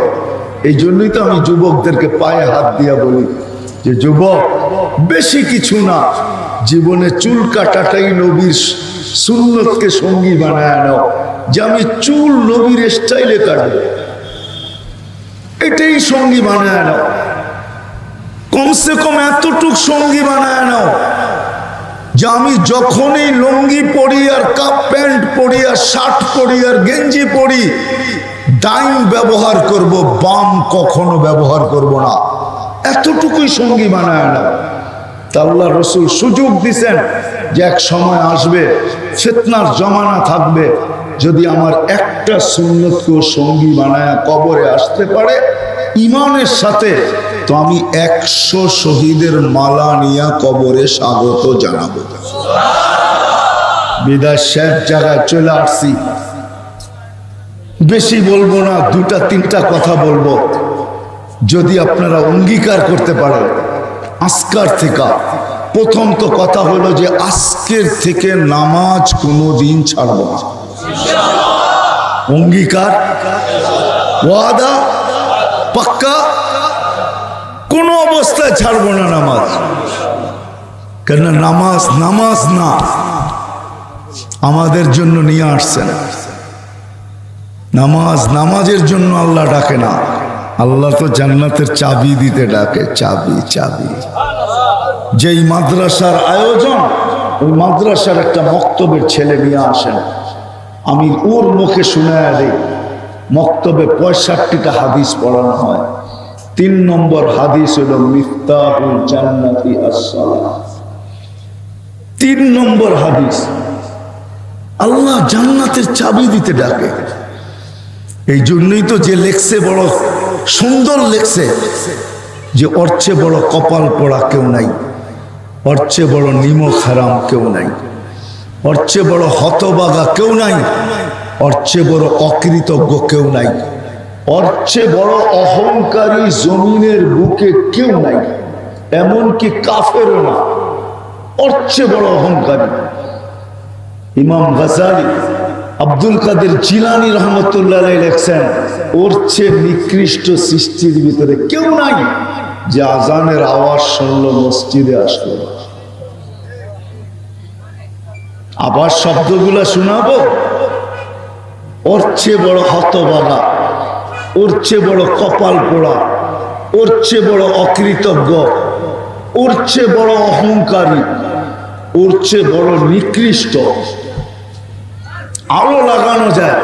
Speaker 1: এই জন্যই তো আমি যুবকদেরকে পায়ে হাত দিয়া বলি যে যুবক, বেশি কিছু না, জীবনে চুল কাটাটাই নবীর সুন্নতকে সঙ্গী বানায় নাও, যে আমি চুল নবীর স্টাইলে কাটবো, এটাই সঙ্গী বানায় নাও। কমসে কম এতটুক সঙ্গী বানায় নাও যে আমি যখনই লুঙ্গি পরি আর কাপ প্যান্ট পরি আর শার্ট পরি আর গেঞ্জি পরি, ডাইন ব্যবহার করব, বাম কখনো ব্যবহার করব না। এতটুকুই সঙ্গী বানায় না। তা আল্লাহ রসুল সুযোগ দিছেন যে এক সময় আসবে, ফিতনার জমানা থাকবে, যদি আমার একটা সুন্নতকেও সঙ্গী বানায় কবরে আসতে পারে ইমানের সাথে, তো আমি 100 শহীদের মালা নিয়ে কবরে স্বাগত জানাবো। বিদায় শেষ জায়গায় চলে আসছি, বেশি বলবো না, 2-3টা কথা বলবো। যদি আপনারা অঙ্গীকার করতে পারেন আজকার থেকে, প্রথম তো কথা হলো যে আজকের থেকে নামাজ কোনোদিন ছাড়ব না। অঙ্গীকার, ওয়াদা, পাক্কা, কোনো অবস্থায় ছাড়বো না নামাজ। কেন নামাজ নামাজ না, আমাদের জন্য নিয়ে আসছেন। নামাজ নামাজের জন্য আল্লাহ ডাকে না, আল্লাহ তো জান্নাতের চাবি দিতে ডাকে। চাবি চাবি। যেই মাদ্রাসার আয়োজন, ওই মাদ্রাসার একটা মক্তবের ছেলে নিয়ে আসেন, আমি ওর মুখে শুনায়া দিই। মক্তবে 65টা হাদিস পড়ানো হয়। 3 নম্বর হাদিস হলো মিফতাহুল জান্নাতি আস-সালাহ। 3 নম্বর হাদিস, আল্লাহ জান্নাতের চাবি দিতে ডাকে। এই জন্যই তো যে লেখছে বড় সুন্দর লেখছে, যে ওর চেয়ে বড় কপাল পড়া কেউ নাই, ওর চেয়ে বড় নিমক হারাম কেউ নাই, ওর চেয়ে বড় হতবাগা কেউ নাই, ওর চেয়ে বড় অকৃতজ্ঞ কেউ নাই, ওর চেয়ে বড় অহংকারী জমিনের বুকে কেউ নাই, এমনকি কাফেরও না, ওর চেয়ে বড় অহংকারী। ইমাম গাজালি, আব্দুল কাদের জিলানী রহমতুল্লাহ লেখছেন, ওর চেয়ে নিকৃষ্ট সৃষ্টির ভিতরে কেউ নাই যে আজানের আওয়াজ শুনলো মসজিদে আসলো। আবার শব্দগুলা শোনাবো, ওর চেয়ে বড় হতবাগা, ওর চেয়ে বড় কপাল পোড়া, ওর চেয়ে বড় অকৃতজ্ঞ, ওর চেয়ে বড় অহংকারী, ওর চেয়ে বড় নিকৃষ্ট আলো লাগানো যায়।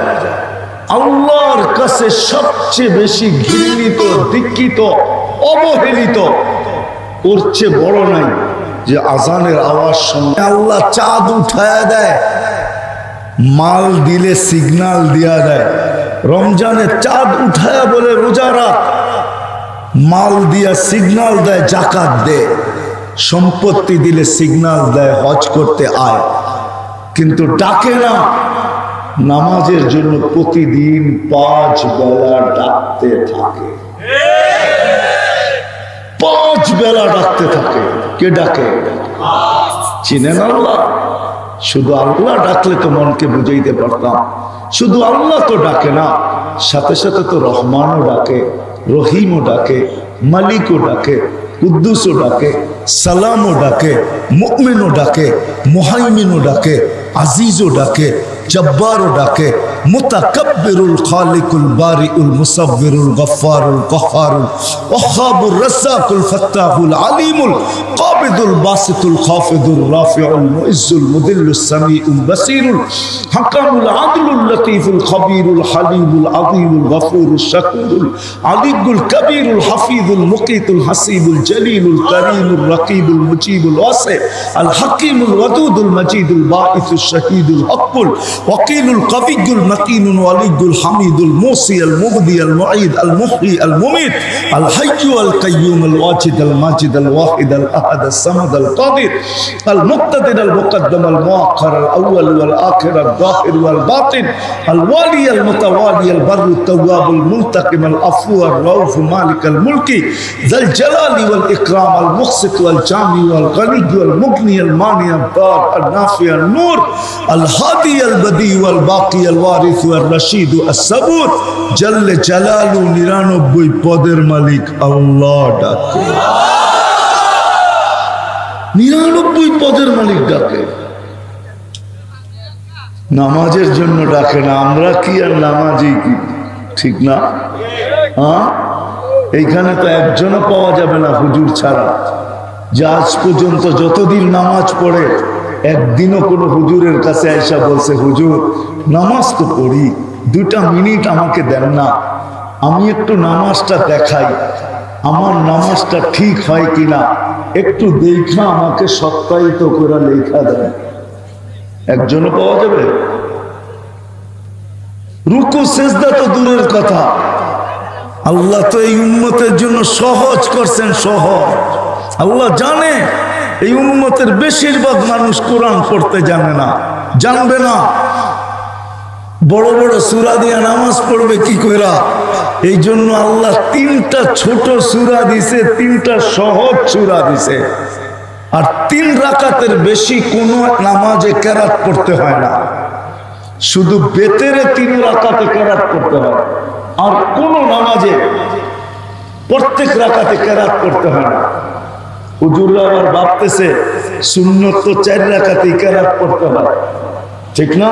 Speaker 1: আল্লাহর কাছে সবচেয়ে বেশি ঘৃণিত, দীক্ষিত, অবহেলিত ওর চেয়ে বড় নাই যে আজানের আওয়াজ শুনে আল্লাহ চাঁদ উঠায়া দেয়, মাল দিলে সিগনাল দিয়া দেয়। রমজানে চাঁদ উঠায়া বলে রোজা রাখ, মাল দিয়া সিগনাল দেয় জাকাত দে, সম্পত্তি দিলে সিগনাল দেয় হজ করতে আয়, কিন্তু ডাকে না নামাজের জন্য। প্রতিদিন 5 বেলা ডাকতে থাকে, 5 বেলা ডাকতে থাকে। কে ডাকে? চিনেন আল্লাহ? শুধু আল্লাহ ডাকলে তো মনকে বুঝাইতে পারতাম। শুধু আল্লাহ তো ডাকে না, সাথে সাথে তো রহমানও ডাকে, রহিমও ডাকে, মালিকও ডাকে, কুদ্দুসও ডাকে, সালামও ডাকে, মুমিনও ডাকে, মুহাইমিনও ডাকে, আজিজও ডাকে, জব্বারও ডাকে, মুতাকাব্বিরুল খালিকুল বারিউল মুসাব্বিরুল গফফারুল কহ্হারুল ওয়াহ্হাবুর রাজ্জাকুল ফাত্তাহুল আলিমুল কাবিদুল বাসিতুল খাফিদুর রাফিউল মুইজ্জুল মুদিল্লুস সামিউল বাসিরুল হাকামুল আদলুল লতীফুল খবীরুল হালিমুল আযীমুল গফুরুশ শাকুরুল আলিয়ুল কবীরুল হাফিজুল মুকিতুল হাসিবুল জলিলুল করিমুল রকিবুল মুজিবুল ওয়াসি আল হাকিমুল ওয়াদুদুল মজিদুল বাঈসুশ শহীদুল হকুল ওয়াকিলুল কবিয়ুল মতিনুল ওয়ালিয়ুল হামিদুল মুসি আল মুগদি আল মুঈদ আল মুহয়ি আল মুমিত আল হাইয়্যু আল কাইয়্যুম আল ওয়াজিদ আল মাজিদ আল ওয়াহিদ আল আহাদ আল সামাদ আল কাদির আল মুক্তাদির আল মুকদ্দম আল মুআক্খার আল আউয়াল ওয়াল আখির আল যাহির ওয়াল বাতিন আল ওয়ালি আল মুতাওয়ালি আল বাররু التواب المنتقم العفو الرؤوف مالك الملك ذا الجلال والإكرام المقسط والجامع والغني والمغني المانع الضار النافع النور الهادي البديع والباقي الوارث والرشيد الصبور جل جلاله 99 পদের মালিক আল্লাহ ডাকে, 99 পদের মালিক ডাকে। নামাজের জন্য ডাকে না, আমরা কি আর নামাজি কি, ঠিক না? হ্যাঁ, এইখানে তো একজনও পাওয়া যাবে না হুজুর ছাড়া, যে আজ পর্যন্ত যতদিন নামাজ পড়ে একদিনও কোনো হুজুরের কাছে আইসা বলছে হুজুর নামাজ তো পড়ি, 2 মিনিট আমাকে দেন না, আমি একটু নামাজটা দেখাই, আমার নামাজটা ঠিক হয় কিনা একটু দেখা আমাকে সত্যায়িত করে লেখা দেয়। একজনও পাওয়া যাবে? রুকু সেজদা তো দূরের কথা, আল্লাহ তো এই উম্মতের জন্য সহজ করছেন, সহজ। আল্লাহ জানে এই উম্মতের বেশিরভাগ মানুষ কোরআন পড়তে জানে না, জানবে না, বড় বড় সূরা দিয়ে নামাজ পড়বে কি কইরা। এই জন্য আল্লাহ 3টা ছোট সূরা দিছে, 3টা সহজ সূরা দিছে। আর 3 রাকাতের বেশি কোন নামাজে কেরাত পড়তে হয় না, শুধু বেতেরে 3 রাকাতে কেরাত পড়তে হয়, আর কোন নামাজে প্রত্যেক রাকাতে কেরাত পড়তে হয় না। হুজুররা আবার ভাবতেছে সুন্নত তো 4 রাকাতেই কেরাত পড়তে হয়, ঠিক না?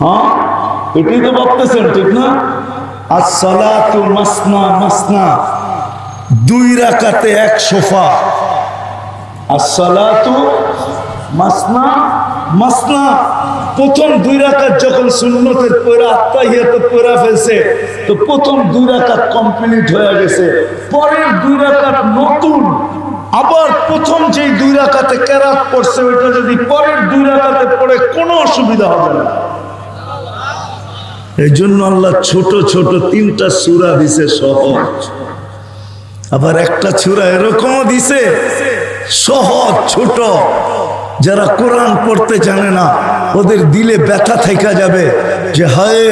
Speaker 1: হ্যাঁ, এটাই তো ভাবতেছেন, ঠিক না? as-salatu masna masna, 2 রাকাতে 1 সোফা। as-salatu masna masna, প্রথম 2 রাকাত যখন সুন্নতের পড়া আত্তাহিয়াত পড়া ফেলছে, তো প্রথম 2 রাকাত কমপ্লিট হয়ে গেছে, পরের 2 রাকাত নতুন। আবার প্রথম যেই 2 রাকাতে কেরাত পড়ছে ওইটা যদি পরের 2 রাকাতে পড়ে কোনো অসুবিধা হবে না। এই জন্য আল্লাহ ছোট ছোট 3টা সূরা দিছে সহজ, আবার একটা সূরা এরকমও দিছে সহজ ছোট, যারা কোরআন পড়তে জানে না ওদের দিলে ব্যথা থেকে যাবে যে হায়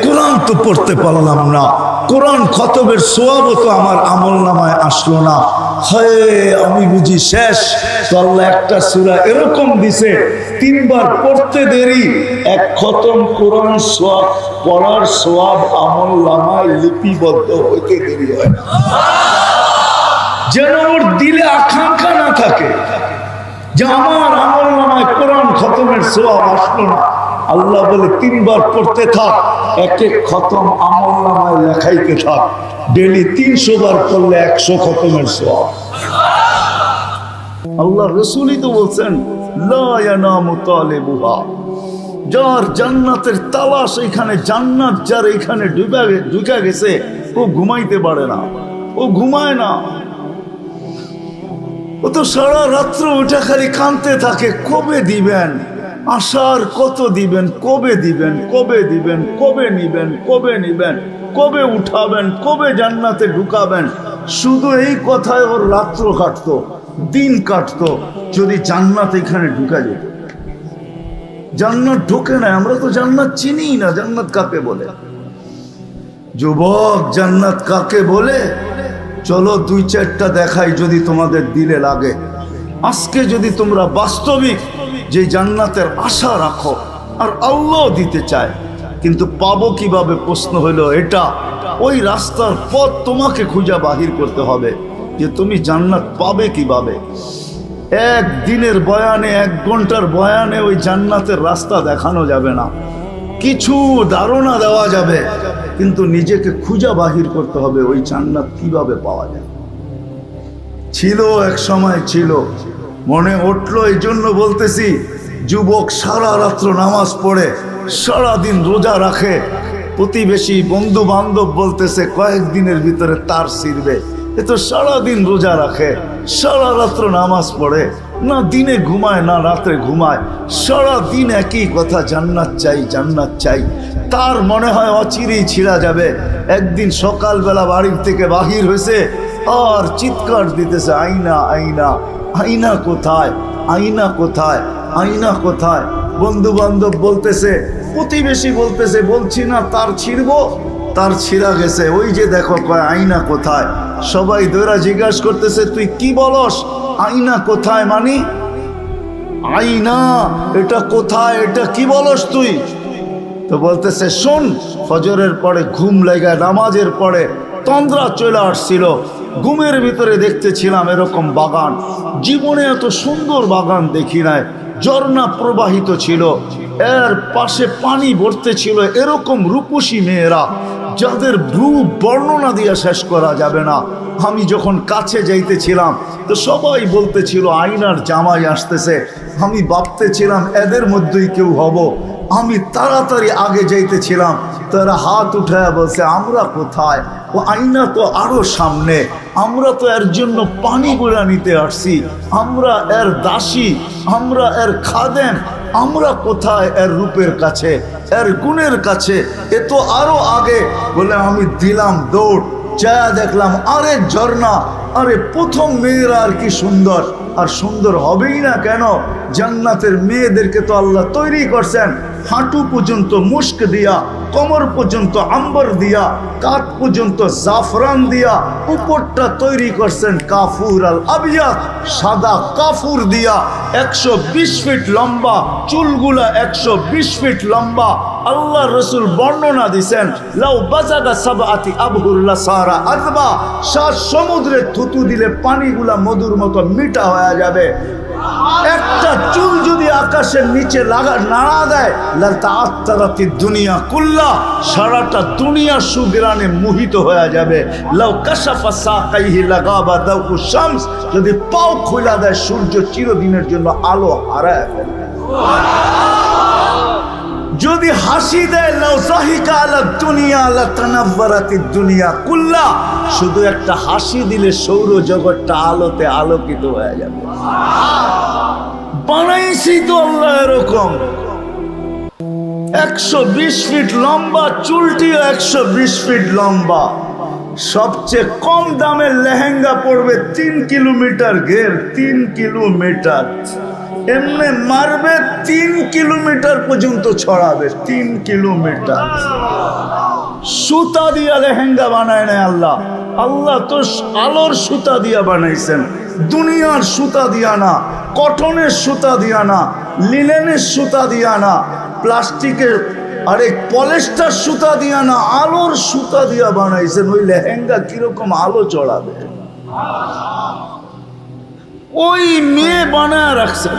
Speaker 1: কোরআন তো পড়তে পারলাম না, কোরআন খতমের সওয়াবও তো আমার আমলনামায় আসলো না, হায় আমি বুঝি শেষ। তো আল্লাহ একটা সূরা এরকম দিছে 3 বার পড়তে দেরি, 1 খতম কোরআন সওয়াব পড়ার সওয়াব আমলনামায় লিপিবদ্ধ হইতে দেরি হয় না। যেন ওর দিলে আকাঙ্ক্ষা না থাকে যে আমার আমলনামায় কোরআন খতমের সওয়াব আসলো না, আল্লাহ বলে 3 বার পড়তে থাক, 1 খতম আমলনামায় লেখাইতে থাক, ডেলি 300 বার পড়লে 100 খতমের সওয়াব। আল্লাহ রাসূলই তো বলছেন লা ইয়ানামু তালিবুহা, যার জান্নাতের তালাশ এখানে, জান্নাত যার এখানে ঢুকে গেছে ও ঘুমাইতে পারে না, ও ঘুমায় না, ও তো সারা রাত্র ওটা খালি কাঁদতে থাকে কবে দিবেন, আশার কত দিবেন, কবে দিবেন, কবে দিবেন, কবে নিবেন, কবে নিবেন, কবে উঠাবেন, কবে জান্নাতে ঢুকাবেন। শুধু এই কথায় ওর রাত্র কাটতো, দিন কাটতো, যদি জান্নাত এখানে ঢুকা যেত। জান্নাত ঢোকে না, আমরা তো জান্নাত চিনি না, জান্নাত কাকে বলে। যুবক, জান্নাত কাকে বলে চলো 2-4টা দেখাই যদি তোমাদের দিলে লাগে। আজকে যদি তোমরা বাস্তবিক যে জান্নাতের আশা রাখো, আর আল্লাহ দিতে চায়, কিন্তু পাবো কিভাবে প্রশ্ন হলো এটা, ওই রাস্তার পথ তোমাকে খুঁজে বাহির করতে হবে যে তুমি জান্নাত পাবে কিভাবে। একদিনের বয়ানে, 1 ঘন্টার বয়ানে ওই জান্নাতের রাস্তা দেখানো যাবে না, কিছু ধারণা দেওয়া যাবে, কিন্তু নিজেকে খুঁজা বাহির করতে হবে ওই জান্নাত কিভাবে পাওয়া যায়। ছিল এক সময়, ছিল, মনে উঠলো, এই জন্য বলতেছি, যুবক সারা রাত্র নামাজ পড়ে, সারাদিন রোজা রাখে, প্রতিবেশী বন্ধু বান্ধব বলতেছে কয়েকদিনের ভিতরে তার ছিঁড়বে, এ তো সারাদিন রোজা রাখে, সারা রাত্র নামাজ পড়ে, না দিনে ঘুমায় না রাত্রে ঘুমায়, সারাদিন একই কথা, জান্নাত চাই জান্নাত চাই। তার মনে হয় অচিরেই ছিঁড়া যাবে। একদিন সকালবেলা বাড়ির থেকে বাহির হয়েছে আর চিৎকার দিতেছে, আয়না আয়না, আয়না কোথায়, আয়না কোথায়, আয়না কোথায়। বন্ধু বান্ধব বলতেছে, প্রতিবেশী বলতেছে, বলছি না তার ছিঁড়বো, তার ছিঁড়া গেছে, ওই যে দেখো, কয় আয়না কোথায়। সবাই দৌড়া জিজ্ঞাসা করতেছে, তুই কি বলস, আয়না কোথায় মানি, আয়না এটা কোথায়, এটা কি বলস তুই? তো বলতেছে, শোন, ফজরের পরে ঘুম লেগে নামাজের পরে তন্দ্রা চলে আসছিল, ঘুমের ভিতরে দেখতেছিলাম এরকম বাগান, জীবনে এত সুন্দর বাগান দেখি নাই, ঝর্ণা প্রবাহিত ছিল, এর পাশে পানি ভরতে ছিল, এরকম রূপসী মেয়েরা যাদের রূপ বর্ণনা দিয়ে শেষ করা যাবে না। আমি যখন কাছে যাইতেছিলাম তো সবাই বলতেছিল আয়নার জামাই আসতেছে, আমি ভাবতেছিলাম এদের মধ্যেই কেউ হব। আমি তাড়াতাড়ি আগে যাইতেছিলাম, তারা হাত উঠায় বলছে, আমরা কোথায়, ও আয়না তো আরো সামনে, আমরা তো এর জন্য পানি বইরা নিতে আসছি, আমরা এর দাসী, আমরা এর খাদেম, আমরা কোথায় এর রূপের কাছে, এর গুণের কাছে, এ তো আরো আগে। বলে আমি দিলাম দৌড়, যা দেখলাম আরেক ঝর্ণা, আরে প্রথম মেয়েরা আর কি সুন্দর, আর সুন্দর হবেই না কেন, জান্নাতের মেয়েদেরকে তো আল্লাহ তৈরি করছেন হাঁটু পর্যন্ত মুস্ক দিয়া, কোমর পর্যন্ত আম্বর দিয়া, কাঁধ পর্যন্ত জাফরান দিয়া, উপরটা তৈরি করছেন কাফুর আল আবিয়াদ, সাদা কাফুর দিয়া, 120 ফিট লম্বা, চুলগুলা 120 ফিট লম্বা। আল্লাহ রসুল বর্ণনা দিছেন, লাউ বাজাগা সাবআতি আবহুল্লা সারা আযবা, 7 সমুদ্রে থুতু দিলে পানিগুলা মধুর মতো মিঠা হয়ে যাবে। একটা চুল যদি আকাশের নিচে নাড়া দেয়, লাতাআত্তারাতিদ দুনিয়া কুল্লা, সারাটা দুনিয়া সুগ্রানে মোহিত হয়ে যাবে। লাউ কাশাফা সাকাইহি লাগাবা দাউ শামস, যদি পাও খুলে দেয় সূর্য চিরদিনের জন্য আলো হারায় ফেলবে। যদি হাসি দেয়, লাউ যাহিকা আলা দুনিয়া লাতানাওয়ারাতিদ দুনিয়া কুল্লা, শুধু একটা হাসি দিলে সৌরজগৎটা আলোতে আলোকিত হয়ে যাবে। বানাইছি তো আল্লাহ এরকম, 120 ফিট লম্বা, চুলটিও 120 ফিট লম্বা। সবচেয়ে কম দামের লেহেঙ্গা পড়বে 3 কিলোমিটার ঘের, 3 কিলোমিটার, এমনি মারবে 3 কিলোমিটার পর্যন্ত ছড়াবে, 3 কিলোমিটার। সুতা দিয়া লেহেঙ্গা বানায় নাই আল্লাহ, আল্লাহ তো আলোর সুতা দিয়া বানাইছেন, দুনিয়ার সুতা দিয়া না, কটনের সুতা দিয়া না, লিলেনের সুতা দিয়া না, প্লাস্টিকের আরেক পলিস্টার সুতা দিয়া না, আলোর সুতা দিয়া বানাইছেন। ওই লেহেঙ্গা কিরকম আলো চড়াবে, ওই মেয়ে বানায় রাখছেন।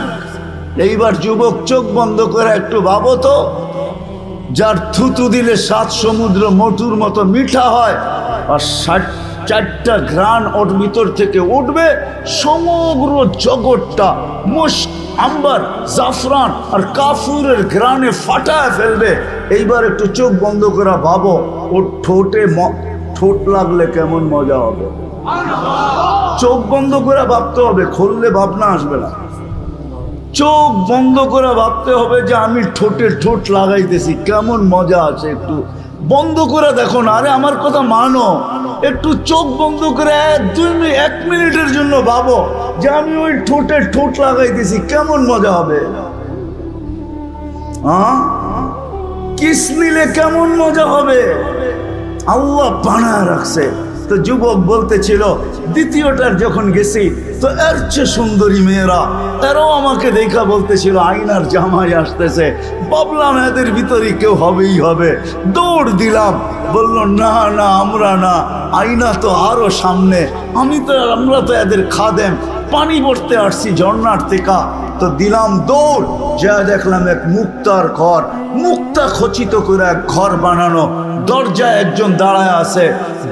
Speaker 1: এইবার যুবক চোখ বন্ধ করে একটু ভাবো তো, যার থুতু দিলে 7 সমুদ্র মধুর মতো মিঠা হয়, আর 4টা ঘ্রাণ ওর ভিতর থেকে উঠবে, সমগ্র জগৎটা মুস্ক, আম্বার, জাফরান আর কাফুরের ঘ্রাণে ফাটায় ফেলবে। এইবার একটু চোখ বন্ধ করে ভাবো, ওর ঠোঁটে ঠোঁট লাগলে কেমন মজা হবে। চোখ বন্ধ করে ভাবতে হবে, খুললে ভাবনা আসবে না। চোখ বন্ধ করে ভাবতে হবে যে আমি ঠোঁটে ঠোঁট লাগাইতেছি, কেমন মজা আছে। একটু বন্ধ করে দেখো না, আরে আমার কথা মানো, একটু চোখ বন্ধ করে 1 মিনিটের জন্য ভাবো যে আমি ওই ঠোঁটে ঠোঁট লাগাইতেছি, কেমন মজা হবে। কিস নিলে কেমন মজা হবে, আল্লাহ বানায় রাখছে। তো যুবক বলতেছিল, দ্বিতীয়টার যখন গেছি তো এর চেয়ে সুন্দরী মেয়েরা, এরাও আমাকে দেখা বলতেছিল আয়নার জামাই আসতেছে। ভাবলাম এদের ভিতরে কেউ হবেই হবে, দৌড় দিলাম, বলল না না আমরা না, আয়না তো আরো সামনে, আমরা তো এদের খাদেম, পানি ভরতে আসছি ঝর্ণার থেকে। তো দিলাম দৌড়, যা দেখলাম এক মুক্তার ঘর, মুক্তা খচিত করে এক ঘর বানানো, দরজায় একজন দাঁড়ায় আছে।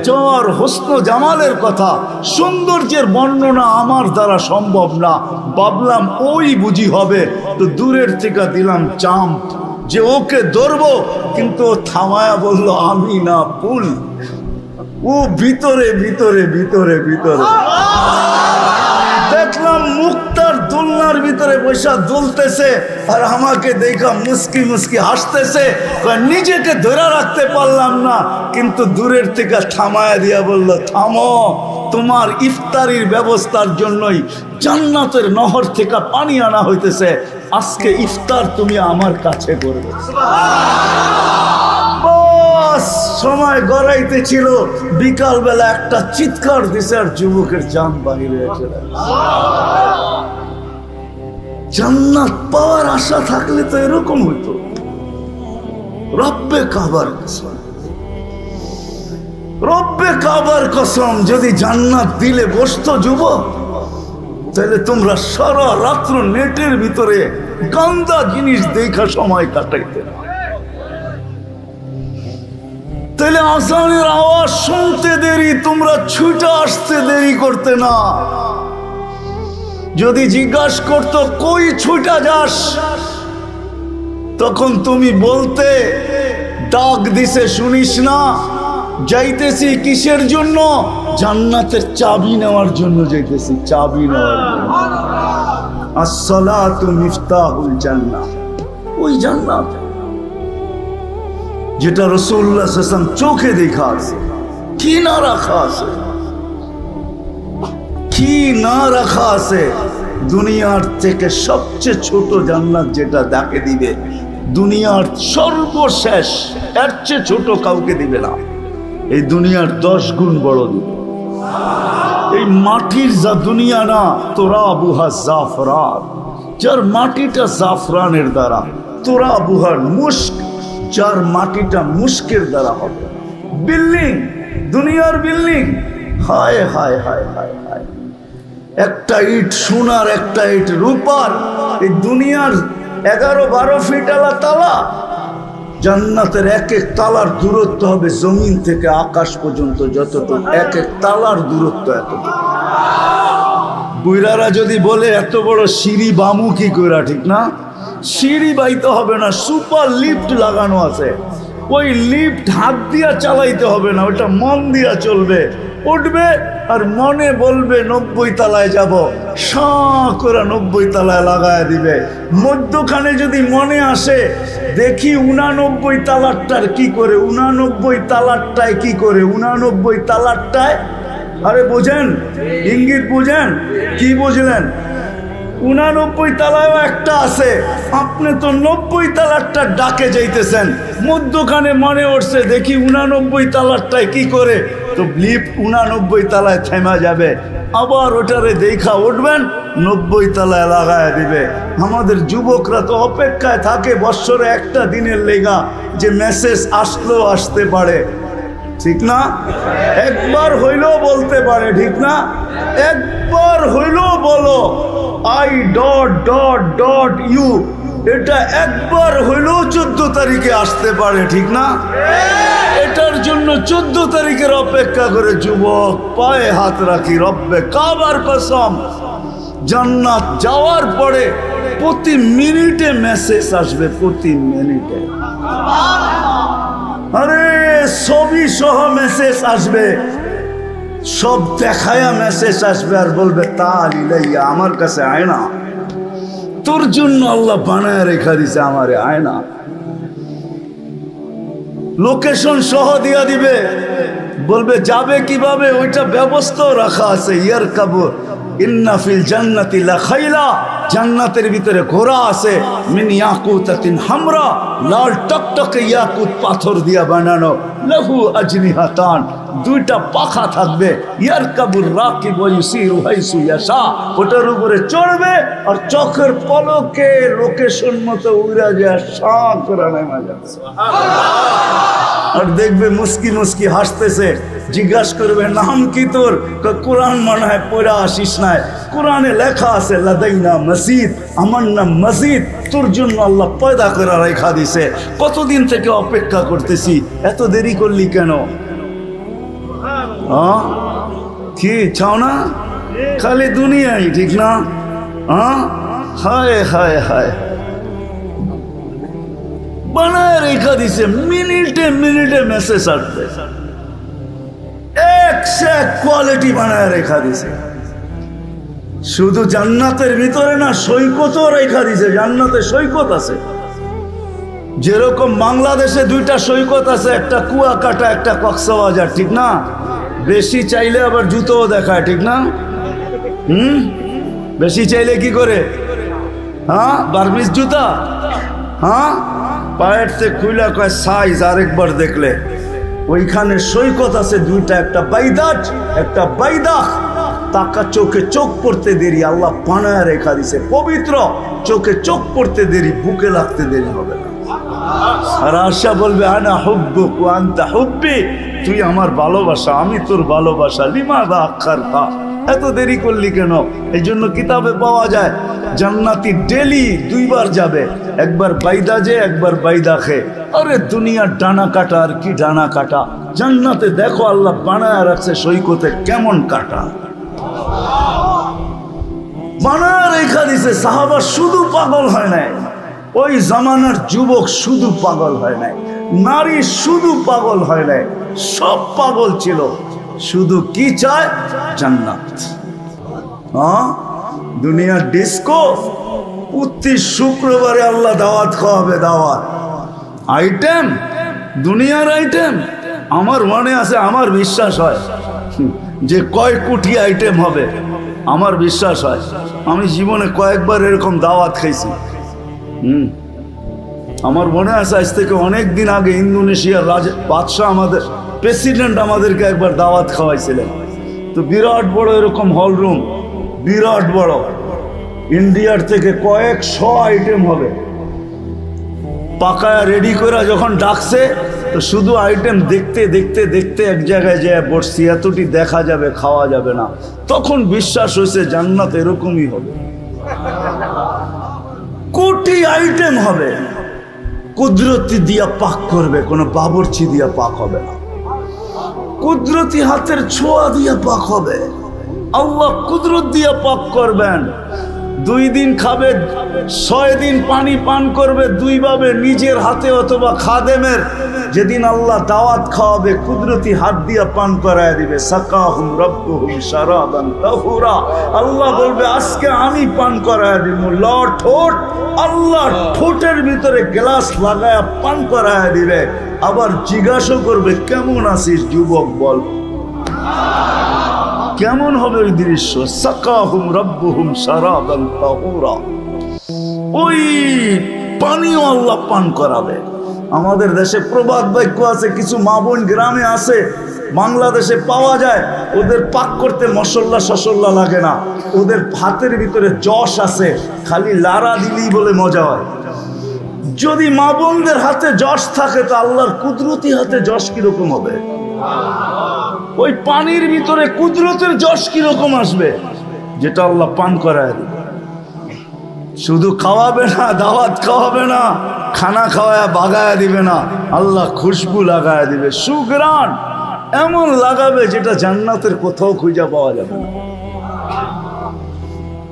Speaker 1: যার হোসন জামালের কথা, সৌন্দর্যের বর্ণনা আমার দ্বারা সম্ভব না, ভাবলাম ওই বুঝি হবে। তো দূরের থেকে দিলাম চাম্প যে ওকে ধরবো, কিন্তু ও থামায়া বলল আমি না, ফুল। ও ভিতরে ভিতরে ভিতরে ভিতরে দেখলাম মুক্তার দোলনার ভিতরে পয়সা দুলতেছে, আর আমাকে দেখা মুস্কি মুস্কি হাসতেছে। নিজেকে ধরে রাখতে পারলাম না, কিন্তু দূরের থেকে থামায়া দিয়া বলল থামো, তোমার ইফতারির ব্যবস্থার জন্যই জান্নাতের নহর থেকে পানি আনা হইতেছে, আজকে ইফতার তুমি আমার কাছে করবে। সময় গড়াইতেছিল, বিকাল বেলা একটা চিৎকার দিছে আর যুবকের জান বাহিরে চলে। জান্নাত পাওয়ার আশা থাকলে তো এরকম হইতো। রব্বে কাবার কসম, রব্বে কাবার কসম, যদি জান্নাত দিলে বসতো যুবক, তাহলে তোমরা সারা রাত্র নেটের ভিতরে গন্দা জিনিস দেখা সময় কাটাইতে। তাহলে আজানের আওয়াজ শুনতে দেরি, তোমরা ছুটে আসতে দেরি করতে না। যদি জিজ্ঞাসা করতো কই ছুটা যাস, তখন তুমি বলতে ডাক দিছে শুনিস না, যাইতেছি কিসের জন্য? জান্নাতের চাবি নেওয়ার জন্য যাইতেছি, চাবি নেওয়ার জন্য। আসসালাতু মিফতাহুল জান্নাহ, ওই জান্নাত যেটা রাসূলুল্লাহ সাল্লাল্লাহু আলাইহি ওয়াসাল্লাম চোখে দেখা আছে। কি না রাখা আছে, কি না রাখা আছে। দুনিয়ার থেকে সবচেয়ে ছোট জান্নাত যেটা তাকে দিবে, দুনিয়ার সর্বশেষ, এর চেয়ে ছোট কাউকে দিবে না। এই দুনিয়ার 10 গুণ বড় দিবে। এই মাটির যা দুনিয়া না, তোরাবুহা জাফরান, যার মাটিটা জাফরানের দ্বারা, তোরাবুহার মুস্ক, যার মাটিটা মুস্কের দ্বারা হবে। বিল্ডিং, দুনিয়ার বিল্ডিং, হায় হায় হায় হায় হায়, একটা ইট সোনার, একটা ইট রূপার। এই দুনিয়ার 11-12 ফিট আলা তালা, জান্নাতের এক এক তালার দূরত্ব হবে জমিন থেকে আকাশ পর্যন্ত যতটুকু, এক এক তালার দূরত্ব এতটুকু। বুইরারা যদি বলে এত বড় সিঁড়ি বামু কি কইরা, ঠিক না? সিঁড়ি বাইতে হবে না, সুপার লিফট লাগানো আছে। ওই লিফট হাত দিয়া চালাইতে হবে না, ওটা মন দিয়া চলবে। উঠবে আর মনে বলবে 90 তলায় যাব, সাঁ করে 90 তলায় লাগায় দিবে। মধ্যখানে যদি মনে আসে দেখি 89 তালারটার কি করে, 89 তালারটায় কি করে, 89 তালারটায়, আরে বোঝেন ইঙ্গিত, বুঝেন কি বুঝলেন? 89 তালায়ও একটা আছে, আপনি তো 90 তালারটা ডাকে যাইতেছেন, মধ্যখানে মনে উঠছে দেখি 89 তালারটায় কি করে, তো লিফট 89 তালায় থেমা যাবে, আবার ওটারে দেখা উঠবেন, 90 তালায় লাগায় দিবে। আমাদের যুবকরা তো অপেক্ষায় থাকে বৎসরে একটা দিনের লেগা, যে মেসেজ আসলেও আসতে পারে, ঠিক না? একবার হইলেও বলতে পারে, ঠিক না? একবার হইলেও বলো I....U, এটা একবার হইলেও 14 তারিখে আসতে পারে, ঠিক না? এটার জন্য 14 তারিখের অপেক্ষা করে যুবক পায়ে হাত রাখি, রব্বে কাবার কসম, জান্নাত যাওয়ার পরে প্রতি মিনিটে মেসেজ আসবে, প্রতি মিনিটে। আরে ছবি সহ মেসেজ আসবে, সব দেখায়া মেসেজ আসবে, আর বলবে তালি লাইয়া আমার কাছে আয়না, তোর জন্য আল্লাহ বানায় রেখা দিছে, আমারে আয়না। লোকেশন সহ দিয়া দিবে, বলবে যাবে কিভাবে, ওইটা ব্যবস্থাও রাখা আছে। ইয়ার কাবুর ইন্না ফিল জান্নাতি লা খাইলা, জান্নাতের ভিতরে ঘোড়া আছে, মিন ইয়াকুতাতিন হামরা, লাল টকটকে ইয়াকুত পাথর দিয়া বানানো, লাহু আজনিহাতান, দুইটা পাখা থাকবে। ইয়ার কাবুর রাকিব ওয়া ইউসিরু হাইসু ইয়াশা, ওটার উপরে চড়বে আর চোখের পলকে লোকেশন মতো উড়া যায়, শাঁ করে নেমে যাবে। সুবহানাল্লাহ। আর দেখবে মুস্কি মুস্কি হাসতেছে, জিজ্ঞাসা করবে নাম কি তোর? কোরআন মনে হয় পড়া আসিস নাই, কোরআনে লেখা আছে লাদাইনা মসজিদ, আমার নাম মসজিদ, তোর জন্য আল্লাহ পয়দা করে রেখা দিছে, কতদিন থেকে অপেক্ষা করতেছি, এত দেরি করলি কেন? কি চাও না? খালি দুনিয়াই, ঠিক না? হায় হায় হায়, বানায় রেখা দিছে, মিনিটে মিনিটে মেসেজ আসবে, এক সে কোয়ালিটি বানায় রেখা দিছে। শুধু জান্নাতের ভিতরে না, সৈকতও রেখা দিছে, জান্নাতে সৈকত আছে। যেরকম বাংলাদেশে দুইটা সৈকত আছে, একটা কুয়াকাটা, একটা কক্সবাজার, ঠিক না? বেশি চাইলে আবার জুতোও দেখায়, ঠিক না? বেশি চাইলে কি করে? বার্মিস জুতা, পায়ের থেকে খুইলা কয় সাইজ, আরেকবার দেখলে ওইখানে সৈকত আছে দুইটা, একটা বাইদাট, একটা বাইদাখ। তাকা চোখে চোখ পড়তে দেরি, আল্লাহ বানায় রেখা দিছে, পবিত্র, চোখে চোখ পড়তে দেরি, বুকে লাগতে দেরি হবে না। আর আশা বলবে আনা হুব্বুক ওয়া আনতা হুব্বি, তুই আমার ভালোবাসা, আমি তোর ভালোবাসা, লিমাযা আখারতা, এত দেরি করলি কেন? এই জন্য কিতাবে পাওয়া যায় জান্নাতি ডেলি দুইবার যাবে, একবার বাইদাজে, একবার বাইদাখে। আরে দুনিয়ার ডানা কাটা আর কি ডানা কাটা, জান্নাতে দেখো আল্লাহ বানায় রাখছে সৈকতে কেমন কাটা বানায় রেখা দিছে। সাহাবা শুধু পাগল হয় নাই, ওই জামানার যুবক শুধু পাগল হয় নাই, নারী শুধু পাগল হয় নাই, সব পাগল ছিল, শুধু কি চায়? জান্নাত। দুনিয়ার ডিস্কো, প্রতি শুক্রবারে আল্লাহ দাওয়াত খাওয়াবে, দাওয়াত, আইটেম, দুনিয়ার আইটেম। আমার মনে আছে, আমার বিশ্বাস হয় যে কয় কোটি আইটেম হবে, আমার বিশ্বাস হয়। আমি জীবনে কয়েকবার এরকম দাওয়াত খাইছি। আমার মনে আছে আজ থেকে অনেক দিন আগে ইন্দোনেশিয়ার বাদশাহ, আমাদের প্রেসিডেন্ট আমাদেরকে একবার দাওয়াত খাওয়াইছিলেন। তো বিরাট বড় এরকম হল রুম, বিরাট বড়, ইন্ডিয়ার থেকে কয়েকশো আইটেম হবে। পাকায়া রেডি করে যখন ডাকছে, তো শুধু আইটেম দেখতে দেখতে দেখতে এক জায়গায় যেয়ে বসছি, এতটি দেখা যাবে, খাওয়া যাবে না। তখন বিশ্বাস হয়েছে জান্নাত এরকমই হবে, কোটি আইটেম হবে, কুদরতি দিয়া পাক করবে, কোনো বাবুর্চি দিয়া পাক হবে না, কুদরতি হাতের ছোঁয়া দিয়া পাক হবে। আল্লাহ কুদরত দিয়া পাক করবেন। 2 দিন খাবে, 6 দিন পানি পান করবে, দুইভাবে, নিজের হাতে অথবা খাদেমের। যেদিন আল্লাহ দাওয়াত খাওয়াবে, কুদরতি হাত দিয়া পান করায় দিবে। সাকাহুম রাব্বুহুম শারাবান তাহুরা, আল্লাহ বলবে আজকে আমি পান করায় দিব। ঠোঁট, আল্লাহ ঠোঁটের ভিতরে গ্লাস লাগায়া পান করায় দিবে। আবার জিজ্ঞাসা করবে কেমন আছিস যুবক, বল কেমন হবে ওই দৃশ্য? সাকাহুম রাব্বুহুম শারাবান তাহুরা, ওই পানিও আল্লাহ পান করাবে। আমাদের দেশে প্রবাদ বাক্য আছে, কিছু মা বোন গ্রামে আছে, বাংলাদেশে পাওয়া যায়, ওদের পাক করতে মশলা সসল্লা লাগে না, ওদের ভাতের ভিতরে যশ আছে, খালি লাড়া দিলেই বলে মজা হয়। যদি মা বোনদের হাতে যশ থাকে, তো আল্লাহর কুদরতি হাতে যশ কিরকম হবে? ওই পানির ভিতরে কুদরতের যশ কিরকম আসবে? যেটা আল্লাহ পান করায় দিবে। শুধু খাওয়াবে না, দাওয়াত খাওয়াবে না, খানা খাওয়ায় বাগায় দিবে না, আল্লাহ খুশবু লাগায় দিবে, সুঘ্রাণ এমন লাগাবে যেটা জান্নাতের কোথাও খুঁজে পাওয়া যাবে না।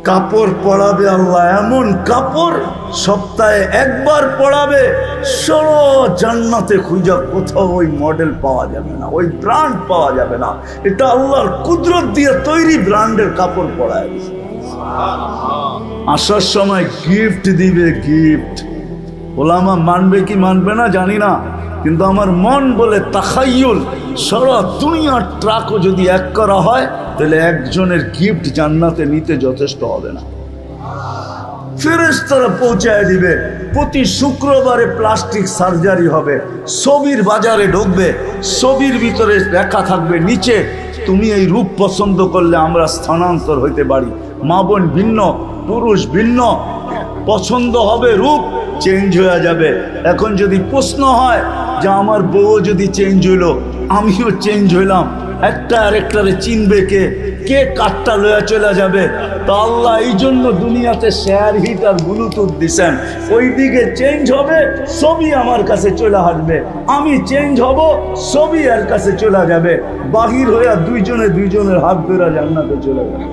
Speaker 1: কাপড় পরাবে আল্লাহ, এমন কাপড় সপ্তাহে একবার পরাবে, সরো জান্নাতে খুঁজা কোথাও ওই মডেল পাওয়া যাবে না, ওই ব্র্যান্ড পাওয়া যাবে না। এটা আল্লাহর কুদরত দিয়ে তৈরি ব্র্যান্ডের কাপড় পরায়। আসার সময় গিফট দিবে, গিফট। ওলামা মানবে কি মানবে না জানি না, কিন্তু আমার মন বলে তাখাইয়ুল, সারা দুনিয়ার ট্রাকও যদি এক করা হয়, তাহলে একজনের গিফট জান্নাতে নিতে যথেষ্ট হবে না। ফেরেশতারা পৌঁছায় দিবে। প্রতি শুক্রবারে প্লাস্টিক সার্জারি হবে, ছবির বাজারে ঢুকবে, ছবির ভিতরে লেখা থাকবে নিচে, তুমি এই রূপ পছন্দ করলে আমরা স্থানান্তর হইতে পারি। মা বোন ভিন্ন, পুরুষ ভিন্ন, পছন্দ হবে, রূপ চেঞ্জ হয়ে যাবে। এখন যদি প্রশ্ন হয় যে আমার বউ যদি চেঞ্জ হইলো আমিও চেঞ্জ হইলাম, একটা আরেকটারে চিনবে কে, কে কাঠটা লয়া চলে যাবে। তা আল্লাহ এই জন্য দুনিয়াতে শেয়ার হিট আর ব্লুটুথ দিছেন, ওই দিকে চেঞ্জ হবে সবই আমার কাছে চলে আসবে, আমি চেঞ্জ হব সবই এর কাছে চলে যাবে, বাহির হইয়া দুইজনে দুইজনের হাত ধরে জান্নাতে চলে যাবে।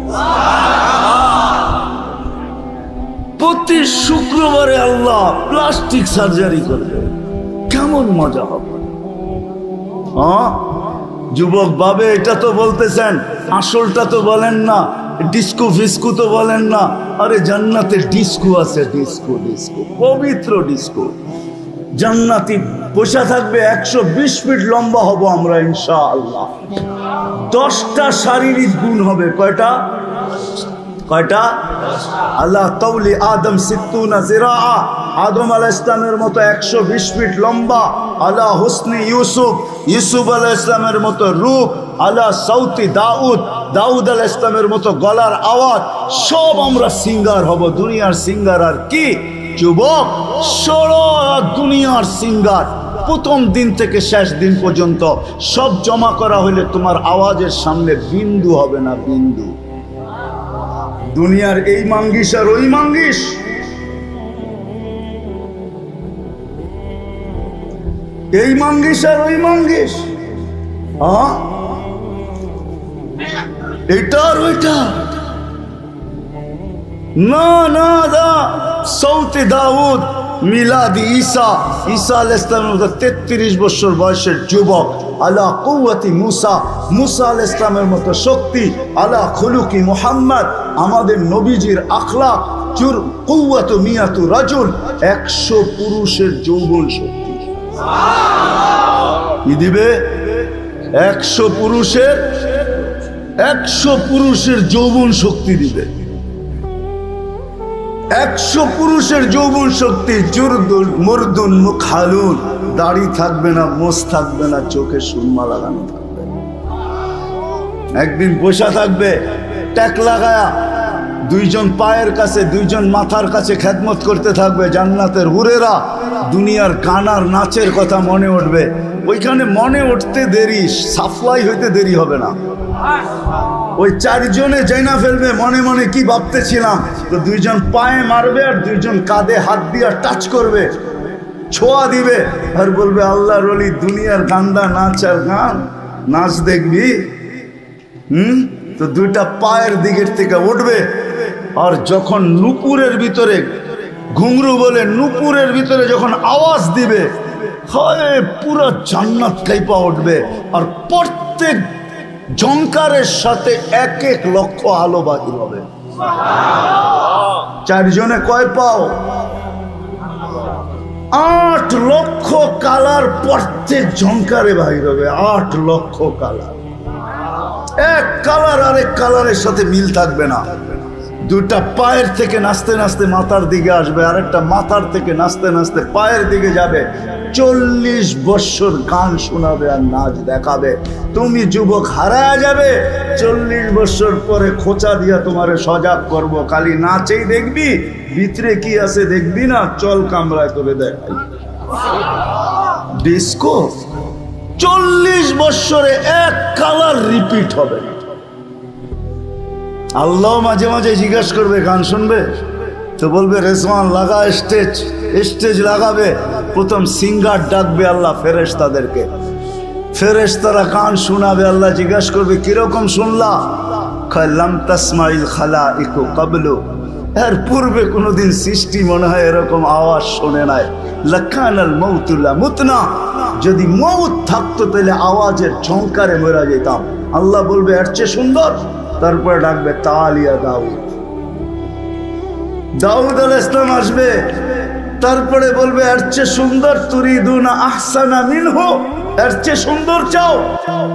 Speaker 1: প্রতি শুক্রবারে আল্লাহ প্লাস্টিক সার্জারি করবে, কেমন মজা হবে। হ্যাঁ যুবক ভাবে এটা তো বলতেছেন, আসলটা তো বলেন না, ডিস্কো ফিস্কো তো বলেন না। আরে জান্নাতে ডিস্কো আছে, ডিস্কো ডিস্কো পবিত্র ডিস্কো। জান্নাতি বসা থাকবে, 120 ফিট লম্বা হব আমরা ইনশাআল্লাহ। 10টা শারীরিক গুণ হবে, কয়টা কয়টা? আল্লাহ তাওলি আদম 60 জিরা, আদম আলাইহিস সালামের মতো 120 ফিট লম্বা। আল্লাহ হুসনি ইউসুফ, ইউসুফ আলাইহিস সালামের মতো রূপ। আল্লাহ সাউতি দাউদ, দাউদ আলাইহিস সালামের মতো গলার আওয়াজ। সব আমরা সিঙ্গার হব, দুনিয়ার সিঙ্গার আর কি যুবক, সারা দুনিয়ার সিঙ্গার। প্রথম দিন থেকে শেষ দিন পর্যন্ত সব জমা করা হলে তোমার আওয়াজের সামনে বিন্দু হবে না, বিন্দু। দুনিয়ার এই মাঙ্গিস আর ওই মাঙ্গিস, এই মাঙ্গিস আর ওই মাঙ্গিস, হ্যাঁ এটা আর ওইটা না না। দা সৌতে দাউদ, মিলাদি ঈসা, ঈসা আলাইহিস সালামের মতো 33 বছর বয়সের যুবক। আলা কুওয়াতি মুসা, মুসা আলাইহিস সালামের মতো শক্তি। আলা খুলুকি মুহাম্মদ, আমাদের নবীজির আখলাক। জুর কুওয়াতু মিয়াতু রাজুল, 100 পুরুষের যৌবন শক্তি। কি দিবে? 100 পুরুষের, 100 পুরুষের যৌবন শক্তি দিবে। 100 পুরুষের যৌবন শক্তি। জুরদুল মুরদুন মুখালুন, দাড়ি থাকবে না, মোষ থাকবে না, চোখে সুরমা লাগানো থাকবে। একদিন বসা থাকবে ট্যাক লাগায়া, দুইজন পায়ের কাছে, দুইজন মাথার কাছে খেদমত করতে থাকবে। জান্নাতের হুরেরা, দুনিয়ার গান আর নাচের কথা মনে উঠবে। ওইখানে মনে উঠতে দেরি, সাফলাই হইতে দেরি হবে না। ওই 4 জনে জাইনা ফেলবে মনে মনে কি ভাবতেছিলাম। তো 2 জন পায়ে মারবে আর 2 জন কাঁধে হাত দিয়ে টাচ করবে, ছোঁয়া দিবে আর বলবে আল্লাহর ওলি, দুনিয়ার গান্দা নাচ আর গান নাচ দেখবি? তো 2টা পায়ের দিকের থেকে উঠবে। আর যখন নুপুরের ভিতরে, ঘুংরু বলে নুপুরের ভিতরে যখন আওয়াজ দিবে, হয় পুরো জান্নাত কাইপা উঠবে। আর প্রত্যেক ঝংকারের সাথে 1-1 লক্ষ আলো বাহির হবে। 4 জনে কয় পাও? 8 লক্ষ কালার প্রত্যেক ঝংকারে বাহির হবে। 8 লক্ষ কালার, এক কালার আরেক কালারের সাথে মিল থাকবে না। 2টা পায়ের থেকে নাচতে নাচতে মাথার দিকে আসবে, আরেকটা মাথার থেকে নাচতে নাচতে পায়ের দিকে যাবে। 40 বছর গান শোনাবে আর নাচ দেখাবে। তুমি যুবক হারায়া যাবে। 40 বছর পরে খোঁচা দিয়া তোমারে সজাগ করব, খালি নাচেই দেখবি, ভিতরে কি আছে দেখবি না। চল কামরায় করে দেখাই ডিস্কো। 40 বছরে এক কালার রিপিট হবে। আল্লাহ মাঝে মাঝে জিজ্ঞাসা করবে, গান শুনবে? তো বলবে রেজওয়ান লাগা স্টেজ, স্টেজ লাগাবে। প্রথম সিঙ্গার ডাকবে আল্লাহ ফেরেশতাদেরকে, ফেরেশতারা গান শোনাবে। আল্লাহ জিজ্ঞাসা করবে কিরকম শুনলা? লাম তাসমাইল খালাইকু ক্বাবলু, এর পূর্বে কোনোদিন সৃষ্টি মনে হয় এরকম আওয়াজ শোনে নাই। লাকানাল মাউতু লামুতনা, যদি মউত থাকতো তাহলে আওয়াজের ঝংকারে মরে যেতাম। আল্লাহ বলবে এর চেয়ে সুন্দর। তারপরে ডাকবে তালিয়া দাউদ, দাউদ আলাইহিস সালাম আসবে। তারপরে বলবে এর চেয়ে সুন্দর, তুরিদুনা আহসানা মিনহু, এর চেয়ে সুন্দর চাও।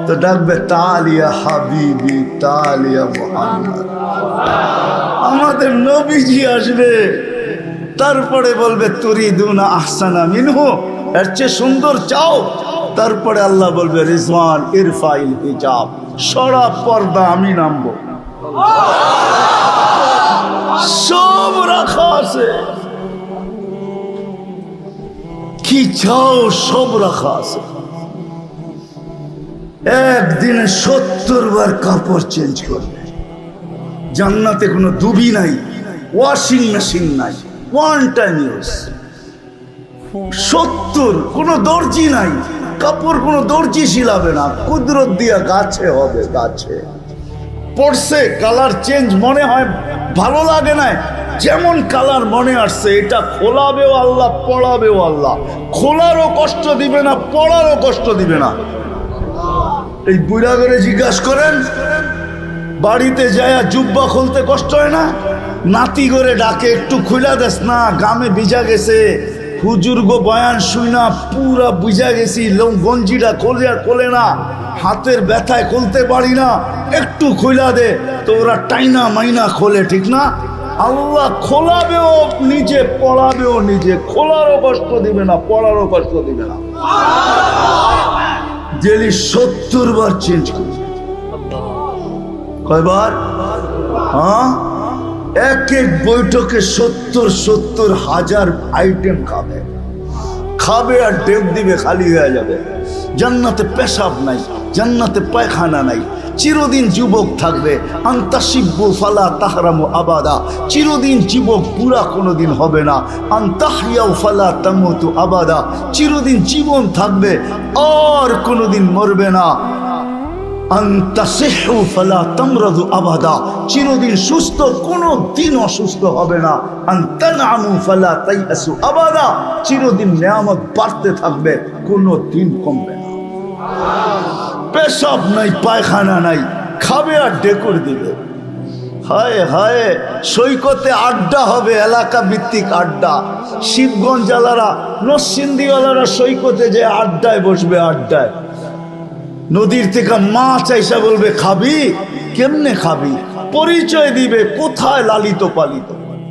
Speaker 1: তো ডাকবে তালিয়া হাবিবি, তালিয়া মুহাম্মদ, আমাদের নবীজি আসবে। তারপরে বলবে তুরিদুনা আহসানা মিনহু, এর চেয়ে সুন্দর চাও। তারপরে আল্লাহ বলবে রিজওয়ান ইরফাইল হিজাব, সরা পর্দা আমি নামবো। সব রাখা আছে। কি চাও সব রাখা আছে। একদিনে 70 বার কাপড় চেঞ্জ করবে। জান্নাতে কোনো দুবি নাই, ওয়াশিং মেশিন নাই, ওয়ান টাইম ইউজ। 70 কোনো দর্জি নাই, কাপড় কোনো দর্জি শিলাবে না, কুদরত দিয়া গাছে হবে, গাছে পড়ছে কালার চেঞ্জ মনে হয় ভালো লাগে না, যেমন কালার মনে আসছে এটা খোলাবেও আল্লাহ, পড়াবেও আল্লাহ। খোলারও কষ্ট দিবে না, পড়ারও কষ্ট দিবে না। এই বুড়া করে জিজ্ঞাসা করেন, বাড়িতে যায় জুব্বা খুলতে কষ্ট হয় না? নাতি করে ডাকে, একটু খুলা দেস না, গামে ভিজা গেছে, হুজুর গো বয়ান শুই না, পুরা বুঝা গেছি, গঞ্জিটা খোলে না, হাতের ব্যথায় খুলতে পারি না, একটু খুলা দে। তো ওরা টাইনা মাইনা খোলে, ঠিক না? আল্লাহ খোলাবেও নিজে, পড়াবেও নিজে, খোলারও কষ্ট দিবে না, পড়ারও কষ্ট দিবে না। ডেলি 70 বার চেঞ্জ করবে। কয়বার? হ্যাঁ, এক এক বৈঠকে 70 হাজার আইটেম খাবে, খাবে আর ডেক দিবে, খালি হয়ে যাবে। জান্নাতে পেশাব নাই, জান্নাতে পায়খানা নাই, চিরদিন যুবক থাকবে। আন্তাসিব্বু ফালা তাহরামু আবাদা, চিরদিন যুবক বুড়া কোনোদিন হবে না। আন্তাহিয়াউ ফালা তামুতু আবাদা, চিরদিন জীবন থাকবে আর কোনোদিন মরবে না। আন্তাসিহু ফালা তামরাদু আবাদা, চিরদিন সুস্থ, কোনো দিন অসুস্থ হবে না। আনতানামু ফালা তাইয়াসু আবাদা, চিরদিন নিয়ামত বাড়তে থাকবে, কোনো দিন কমবে না। পেশাব নাই, পায়খানা নাই, খাবে আর ডেকর দিবে। হায় হায়, সৈকতে আড্ডা হবে, এলাকা ভিত্তিক আড্ডা। শিবগঞ্জ জেলারা, নরসিংদীওয়ালারা সৈকতে যে আড্ডায় বসবে, আড্ডায় নদীর থেকে মাছ আইসা বলবে খাবি, কেমনে খাবি, পরিচয় দিবে, কোথায় লালিত পালিত।